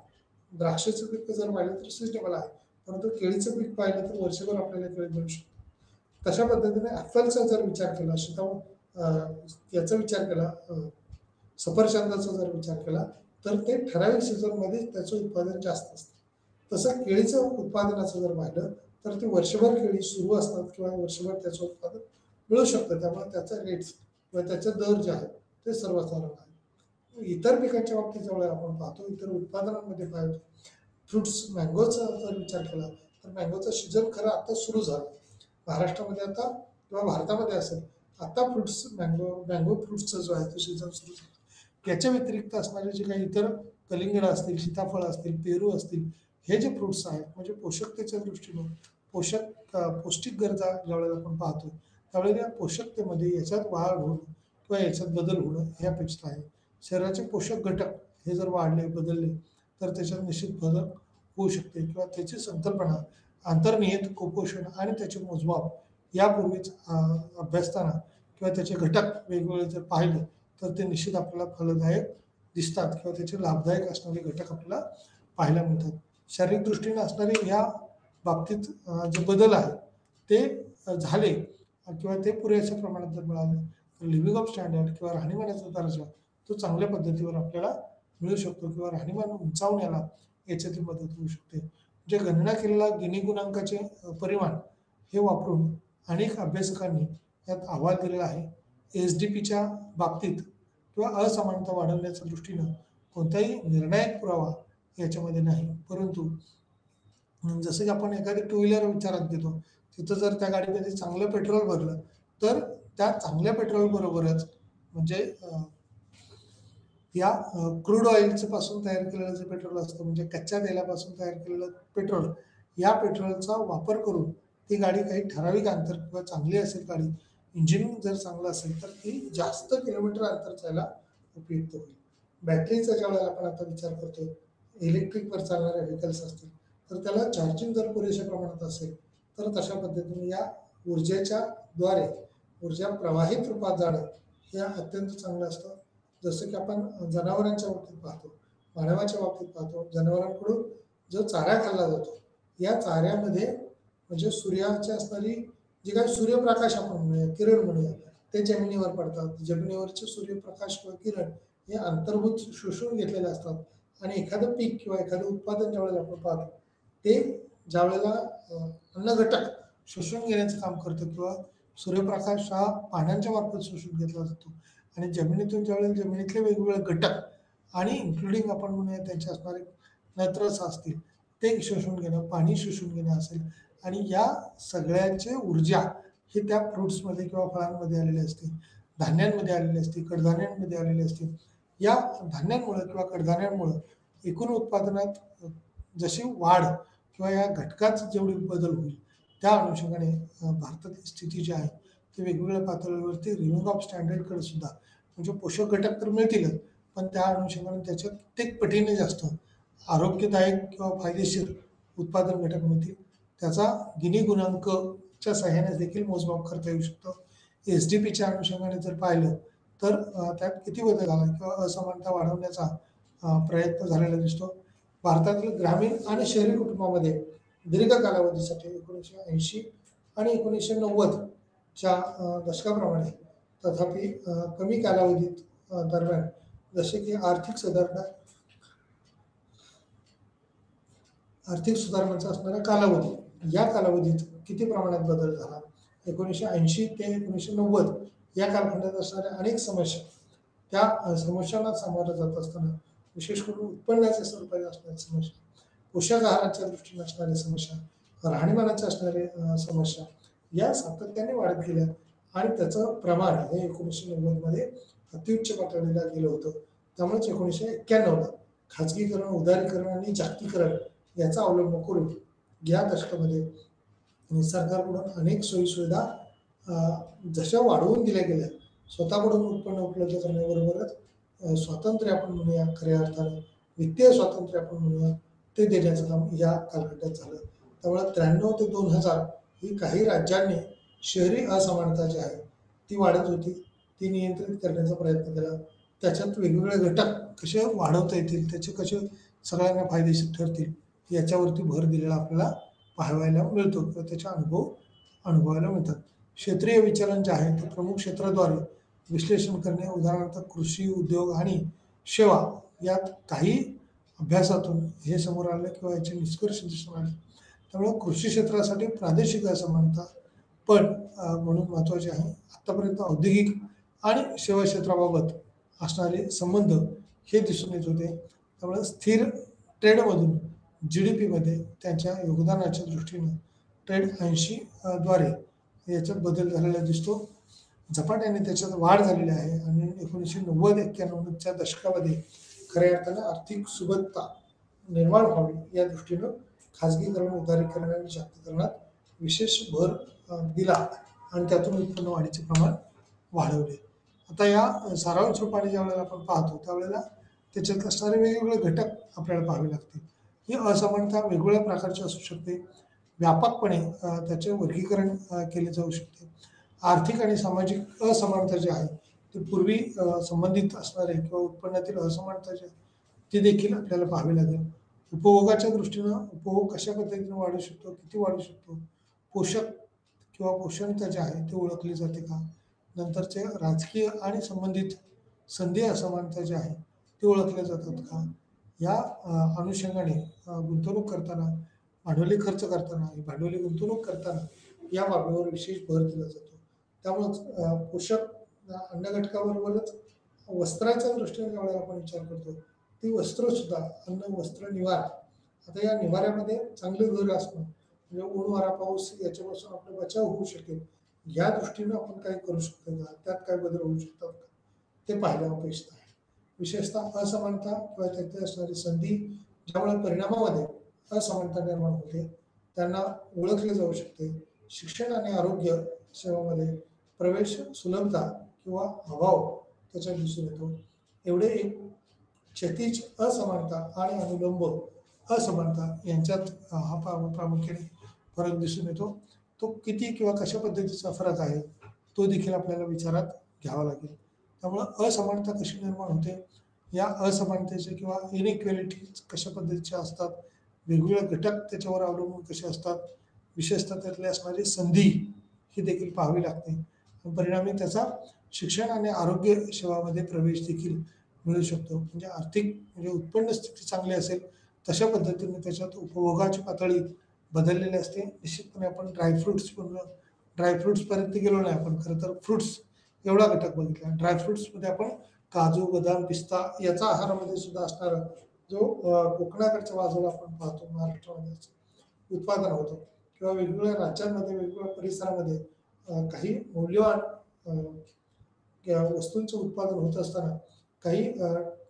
A: द्राक्षाचं पीक जर पाहिलं तर सिजनेबल आहे, परंतु केळीचं पीक पाहिलं तर वर्षभर आपल्याला केळी मिळू शकतो. तशा पद्धतीने ॲपलचा जर विचार केला, याचा विचार केला, सफरचंदाचा जर विचार केला तर ते ठराविक सीझनमध्ये त्याचं उत्पादन जास्त असतं. तसं केळीचं उत्पादनाचं जर पाहिलं तर ते वर्षभर केळी सुरू असतात किंवा वर्षभर त्याचं उत्पादन मिळू शकतं. त्यामुळे त्याचा रेट्स किंवा त्याचे दर जे आहेत ते सर्वसाधारण आहे. इतर पिकांच्या बाबतीत जेव्हा आपण पाहतो, इतर उत्पादनांमध्ये पाहतो, फ्रुट्स मँगोचा जर विचार केला तर मँगोचा सीझन खरं आता सुरू झाला महाराष्ट्रामध्ये आता किंवा भारतामध्ये असेल. आता मँगो फ्रुट्सचा जो आहे तो सीझन सुरू झाला. याच्या व्यतिरिक्त असणारे जे काही इतर कलिंगड असतील, सीताफळ असतील, पेरू असतील, हे जे फ्रुट्स आहेत म्हणजे पोषकतेच्या दृष्टीनं पौष्टिक गरजा ज्यावेळेला आपण पाहतो त्यावेळेला या पोषकतेमध्ये याच्यात वाढ होणं किंवा याच्यात बदल होणं हे अपेक्षित आहे. शरीराचे पोषक घटक हे जर वाढले बदलले तर त्याच्यात निश्चित बदल होऊ शकते किंवा त्याची संकल्पना अंतर्निहित कुपोषण आणि त्याचे मोजमाप यापूर्वीच अभ्यासताना किंवा त्याचे घटक वेगवेगळे जर पाहिले तर ते निश्चित आपल्याला फलदायक दिसतात किंवा त्याचे लाभदायक असणारे घटक आपल्याला पाहायला मिळतात. शारीरिक दृष्टीने असणारे या बाबतीत जे बदल आहे ते झाले किंवा ते पुरेशा प्रमाणात जर मिळाले तर लिव्हिंग ऑफ स्टँडर्ड किंवा राहणीमानाचा दर्जा तो चांगल्या पद्धतीवर आपल्याला मिळू शकतो किंवा राहणीमान उंचावण्याला याच्यातून मदत होऊ शकते. जे गणना केलेला गिनी गुणांकाचे परिमाण हे वापरून अनेक अभ्यासकांनी यात अहवाल दिलेला आहे. एस-डी-पीच्या बाबतीत किंवा असमानता वाढवण्याच्या दृष्टीनं कोणताही निर्णायक पुरावा याच्यामध्ये नाही. परंतु जसं की आपण एखादी टू व्हीलर विचारात घेतो, तिथं जर त्या गाडीमध्ये चांगलं पेट्रोल भरलं, तर त्या चांगल्या पेट्रोल बरोबरच म्हणजे या क्रूड ऑइलचं पासून तयार केलेलं जे पेट्रोल असतं म्हणजे कच्च्या तेलापासून तयार केलेलं पेट्रोल, या पेट्रोलचा वापर करून ती गाडी काही ठराविक अंतर किंवा चांगली असेल गाडी, इंजिन जर चांगलं असेल तर ती जास्त किलोमीटर अंतर जायला उपयुक्त होईल. बॅटरीचा ज्यावेळेला आपण आता विचार करतो, इलेक्ट्रिकवर चालणाऱ्या व्हेकल्स असतील, तर त्याला चार्जिंग जर पुरेशा प्रमाणात असेल, तर तशा पद्धतीने या ऊर्जेच्या द्वारे ऊर्जा प्रवाहित रूपात जाणं हे अत्यंत चांगलं असतं. जसं की आपण जनावरांच्या बाबतीत पाहतो, मानवाच्या बाबतीत पाहतो, जनावरांकडून जो चारा खाल्ला जातो, या चाऱ्यामध्ये म्हणजे सूर्याची असणारी जी काही सूर्यप्रकाश आपण म्हणूया, किरण म्हणूया, ते जमिनीवर पडतात. जमिनीवरचे सूर्यप्रकाश किंवा किरण हे अंतर्भूत शोषून घेतलेले असतात आणि एखादं पीक किंवा एखादं उत्पादन ज्यावेळेला आपण पाहतो, ते ज्यावेळेला अन्न घटक शोषून घेण्याचं काम करतं किंवा सूर्यप्रकाश हा पाण्याच्या मार्फत शोषून घेतला जातो आणि जमिनीतून ज्यावेळेला जमिनीतले वेगवेगळे घटक आणि इन्क्लुडिंग आपण म्हणूया त्यांचे असणारे नत्रस असतील ते शोषून घेणं, पाणी शोषून घेणं असेल आणि या सगळ्याची ऊर्जा ही त्या फ्रुट्समध्ये किंवा फळांमध्ये आलेली असते, धान्यांमध्ये आलेली असते, कडधान्यांमध्ये आलेली असते. या धान्यांमुळे किंवा कडधान्यांमुळं एकूण उत्पादनात जशी वाढ किंवा या घटकात जेवढी बदल होईल त्या अनुषंगाने भारतातील स्थिती जी आहे ती वेगवेगळ्या पातळीवरती लिव्हिंग ऑफ स्टँडर्डकडे सुद्धा म्हणजे पोषक घटक तर मिळतीलच, पण त्या अनुषंगाने त्याच्यात कित्येक पटीने जास्त आरोग्यदायक किंवा फायदेशीर उत्पादन घटक मिळतील. त्याचा गिनी गुणांकच्या सहाय्याने देखील मोजमाप करता येऊ शकतो. एस-डी-पीच्या अनुषंगाने जर पाहिलं तर त्यात किती बदल झाला किंवा असमानता वाढवण्याचा प्रयत्न झालेला दिसतो. भारतातील ग्रामीण आणि शहरी कुटुंबामध्ये दीर्घ कालावधीसाठी 1980 आणि 1990च्या दशकाप्रमाणे तथापि कमी कालावधीत दरम्यान जसे की आर्थिक सुधारणांचा असणारा कालावधी, या कालावधीत किती प्रमाणात बदल झाला, 1980 ते 1990 या कालखंडात असणाऱ्या अनेक समस्या, त्या समस्यांना सामोरं जात असताना विशेष करून उत्पन्नाच्या स्वरूपात असणाऱ्या समस्या, पोषक आहाराच्या दृष्टीने असणाऱ्या समस्या, राहणीमानाच्या असणाऱ्या समस्या या सातत्याने वाढत गेल्या आणि त्याचं प्रमाण हे 1990मध्ये अत्युच्च पातळीला गेलं होतं. त्यामुळेच 1991ला खाजगीकरण, उदारीकरण आणि जागतिकीकरण याचा अवलंब करून या दशकामध्ये सरकारकडून अनेक सोयीसुविधा जशा वाढवून दिल्या गेल्या, स्वतःकडून उत्पन्न उपलब्ध करण्याबरोबरच स्वातंत्र्य आपण म्हणूया खऱ्या अर्थानं, वित्तीय स्वातंत्र्य आपण म्हणूया, ते देण्याचं काम या कालखंडात झालं. त्यामुळे 93 ते 2000 ही काही राज्यांनी शहरी असमानता जी आहे ती वाढत होती, ती नियंत्रित करण्याचा प्रयत्न केला. त्याच्यात वेगवेगळे घटक कसे वाढवता येतील, त्याचे कसे सगळ्यांना फायदेशीर ठरतील याच्यावरती भर दिलेला आपल्याला पाहायला मिळतो किंवा त्याचे अनुभवायला मिळतात. क्षेत्रीय विचलन जे आहे ते प्रमुख क्षेत्राद्वारे विश्लेषण करणे, उदाहरणार्थ कृषी, उद्योग आणि सेवा यात काही अभ्यासातून हे समोर आलं किंवा याचे निष्कर्ष दिसून आले. त्यामुळे कृषी क्षेत्रासाठी प्रादेशिक असमानता पण म्हणून महत्त्वाचे आहे. आतापर्यंत औद्योगिक आणि सेवा क्षेत्राबाबत असणारे संबंध हे दिसून येत होते. त्यामुळे स्थिर ट्रेडमधून GDPमध्ये त्यांच्या योगदानाच्या दृष्टीनं ट्रेड 80 द्वारे याच्यात बदल झालेला दिसतो. झपाट्याने त्याच्यात वाढ झालेली आहे आणि 1990-91च्या दशकामध्ये खऱ्या अर्थानं आर्थिक सुबत्ता निर्माण व्हावी या दृष्टीनं खाजगीकरण, उदारीकरण आणि जागतिकीकरणात विशेष भर दिला आणि त्यातून उत्पन्न वाढीचे प्रमाण वाढवले. आता या सारांश रूपाने ज्यावेळेला आपण पाहतो त्यावेळेला त्याच्यात असणारे वेगवेगळे घटक आपल्याला पाहावे लागतील. ही असमानता वेगवेगळ्या प्रकारची असू शकते, व्यापकपणे त्याचे वर्गीकरण केले जाऊ शकते. आर्थिक आणि सामाजिक असमानता जी आहे ती पूर्वी संबंधित असणारे किंवा उत्पन्नातील असमानता जी आहे ती देखील आपल्याला पाहावी लागेल. उपभोगाच्या दृष्टीनं उपभोग कशा पद्धतीने वाढू शकतो, किती वाढू शकतो, पोषक किंवा पोषणता जे आहे ते ओळखली जाते का, नंतरचे राजकीय आणि संबंधित संधी असमानता जी आहे ते ओळखल्या जातात का, या अनुषंगाने गुंतवणूक करताना, भांडवली खर्च करताना, भांडवली गुंतवणूक करताना या बाबीवर विशेष भर दिला जातो. त्यामुळंच पोषक अन्न घटकाबरोबरच वस्त्राच्या दृष्टीने ज्यावेळेला आपण विचार करतो, ती वस्त्रसुद्धा अन्न, वस्त्र, निवारा. आता या निवाऱ्यामध्ये चांगलं घर असणं म्हणजे ऊन, वारा, पाऊस याच्यापासून आपला बचाव होऊ शकेल, या दृष्टीनं आपण काय करू शकतो का, त्यात काय बदल होऊ शकतात का, ते पाहायला अपेक्षित आहे. विशेषतः असमानता किंवा त्यात असणारी संधी ज्यामुळे परिणामामध्ये असमानता निर्माण होते त्यांना ओळखले जाऊ शकते. शिक्षण आणि आरोग्य सेवामध्ये प्रवेश सुलभता किंवा अभाव त्याच्यात दिसून येतो. एवढे एक क्षैतिज असमानता आणि अनुलंब असमानता यांच्यात हा प्रामुख्याने फरक दिसून येतो. तो किती किंवा कशा पद्धतीचा फरक आहे तो देखील आपल्याला विचारात घ्यावा लागेल. त्यामुळं असमानता कशी निर्माण होते, या असमानतेचे किंवा इनइक्वेलिटी कशा पद्धतीचे असतात, वेगवेगळे घटक त्याच्यावर अवलंबून कसे असतात, विशेषतः त्यातली असणारी संधी ही देखील पाहावी लागते. परिणामी त्याचा शिक्षण आणि आरोग्य सेवामध्ये प्रवेश देखील मिळू शकतो. म्हणजे आर्थिक म्हणजे उत्पन्न स्थिती चांगली असेल तशा पद्धतीने त्याच्यात उपभोगाची पातळी बदललेली असते. निश्चितपणे आपण ड्रायफ्रुट्सपर्यंत गेलो नाही आपण, खरं तर फ्रुट्स एवढा घटक बघितला. ड्रायफ्रुट्समध्ये आपण काजू, बदाम, पिस्ता याचा आहारामध्ये सुद्धा असणारा जो कोकणाकडच्या बाजूला आपण पाहतो महाराष्ट्रामध्ये उत्पादन होतं किंवा वेगवेगळ्या राज्यांमध्ये वेगवेगळ्या परिसरामध्ये काही मौल्यवान वस्तूंचं उत्पादन होत असताना काही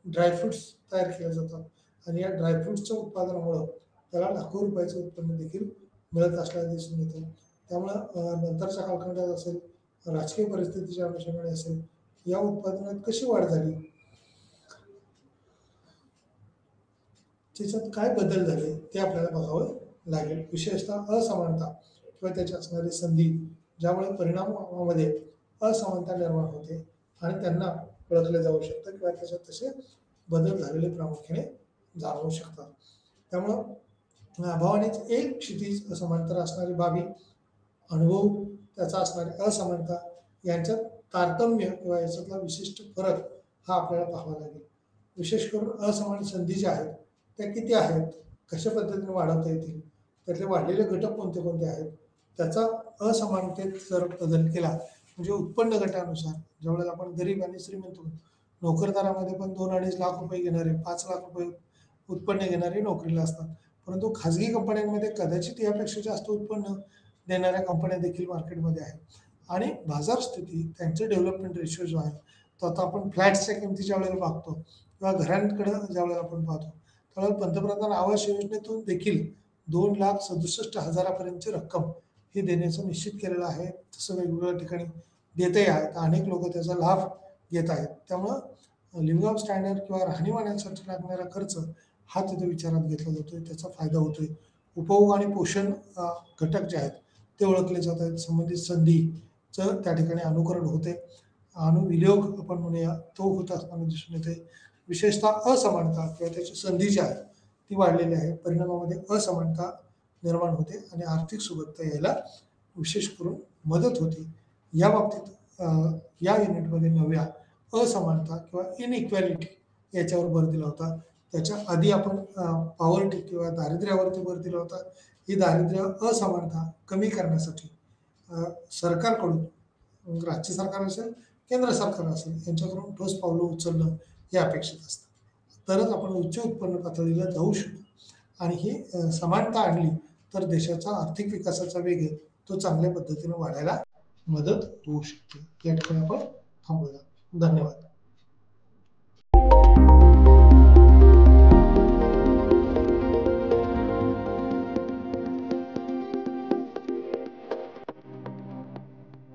A: ड्रायफ्रुट्स तयार केले जातात आणि या ड्रायफ्रुट्सच्या उत्पादनामुळं त्याला लाखो रुपयाचं उत्पन्न देखील मिळत असल्याचं दिसून येतं. त्यामुळं नंतरच्या कालखंडात असेल, राजकीय परिस्थितीच्या अनुषंगाने असेल, या उत्पादनात कशी वाढ झाली, त्याच्यात काय बदल झाले ते आपल्याला बघावं लागेल. विशेषतः असमानता किंवा त्याची असणारी संधी ज्यामुळे परिणामामध्ये असमानता निर्माण होते आणि त्यांना ओळखले जाऊ शकतं किंवा त्याच्यात तसे बदल झालेले प्रामुख्याने जाणवू शकतात. त्यामुळं अभावानेच एक क्षितिज समांतर असणारी बाबी, अनुभव त्याचा असणारी असमानता यांच्यात तारतम्य किंवा याच्यातला विशिष्ट फरक हा आपल्याला पाहावा लागेल. विशेष करून असमान संधी ज्या आहेत त्या किती आहेत, कशा पद्धतीने वाढवता येतील, त्यातले वाढलेले घटक कोणते कोणते आहेत, त्याचा असमानतेत जर बदल केला म्हणजे उत्पन्न गटानुसार ज्यावेळेला आपण गरीब आणि श्रीमंत नोकरदारामध्ये पण 2-2.5 लाख रुपये घेणारे, 5 लाख रुपये उत्पन्न घेणारे नोकरीला असतात. परंतु खाजगी कंपन्यांमध्ये कदाचित यापेक्षा जास्त उत्पन्न देणाऱ्या कंपन्या देखील मार्केटमध्ये आहेत. आणि बाजार स्थिती त्यांचे डेव्हलपमेंट रेशो जो आहे तो आता आपण फ्लॅट्सच्या किमती ज्या वेळेला पाहतो किंवा घरांकडे ज्या वेळेला आपण पाहतो त्यावेळेला पंतप्रधान आवास योजनेतून देखील 2,67,000 रक्कम ही देण्याचं निश्चित केलेलं आहे. तसं वेगवेगळ्या ठिकाणी देतही आहेत, अनेक लोक त्याचा लाभ घेत आहेत. त्यामुळं लिव्हिंग ऑफ स्टँडर्ड किंवा राहणीमानासाठी लागणारा खर्च हा तिथे विचारात घेतला जातोय, त्याचा फायदा होतोय. उपभोग आणि पोषण घटक जे आहेत ते ओळखले जात आहेत. संबंधित संधीचं त्या ठिकाणी अनुकरण होते, अनुविनियोग आपण म्हणूया तो होत असताना दिसून येते. विशेषतः असमानता किंवा त्याची संधी जी आहे ती वाढलेली आहे. परिणामामध्ये असमानता निर्माण होते आणि आर्थिक सुबत्ता यायला विशेष करून मदत होते. या बाबतीत या युनिटमध्ये नव्या असमानता किंवा इनइक्वॅलिटी याच्यावर भर दिला होता. त्याच्या आधी आपण पॉवर्टी किंवा दारिद्र्यावरती भर दिला होता. ही दारिद्र्य असमानता कमी करण्यासाठी सरकारकडून, राज्य सरकार असेल, केंद्र सरकार असेल, यांच्याकडून ठोस पावलं उचलणं हे अपेक्षित असतं. तरच आपण उच्च उत्पन्न पातळीला जाऊ शकतो आणि ही समानता आणली तर देशाचा आर्थिक विकासाचा वेग आहे तो चांगल्या पद्धतीने वाढायला मदत होऊ शकते. या ठिकाणी आपण थांबूया. धन्यवाद.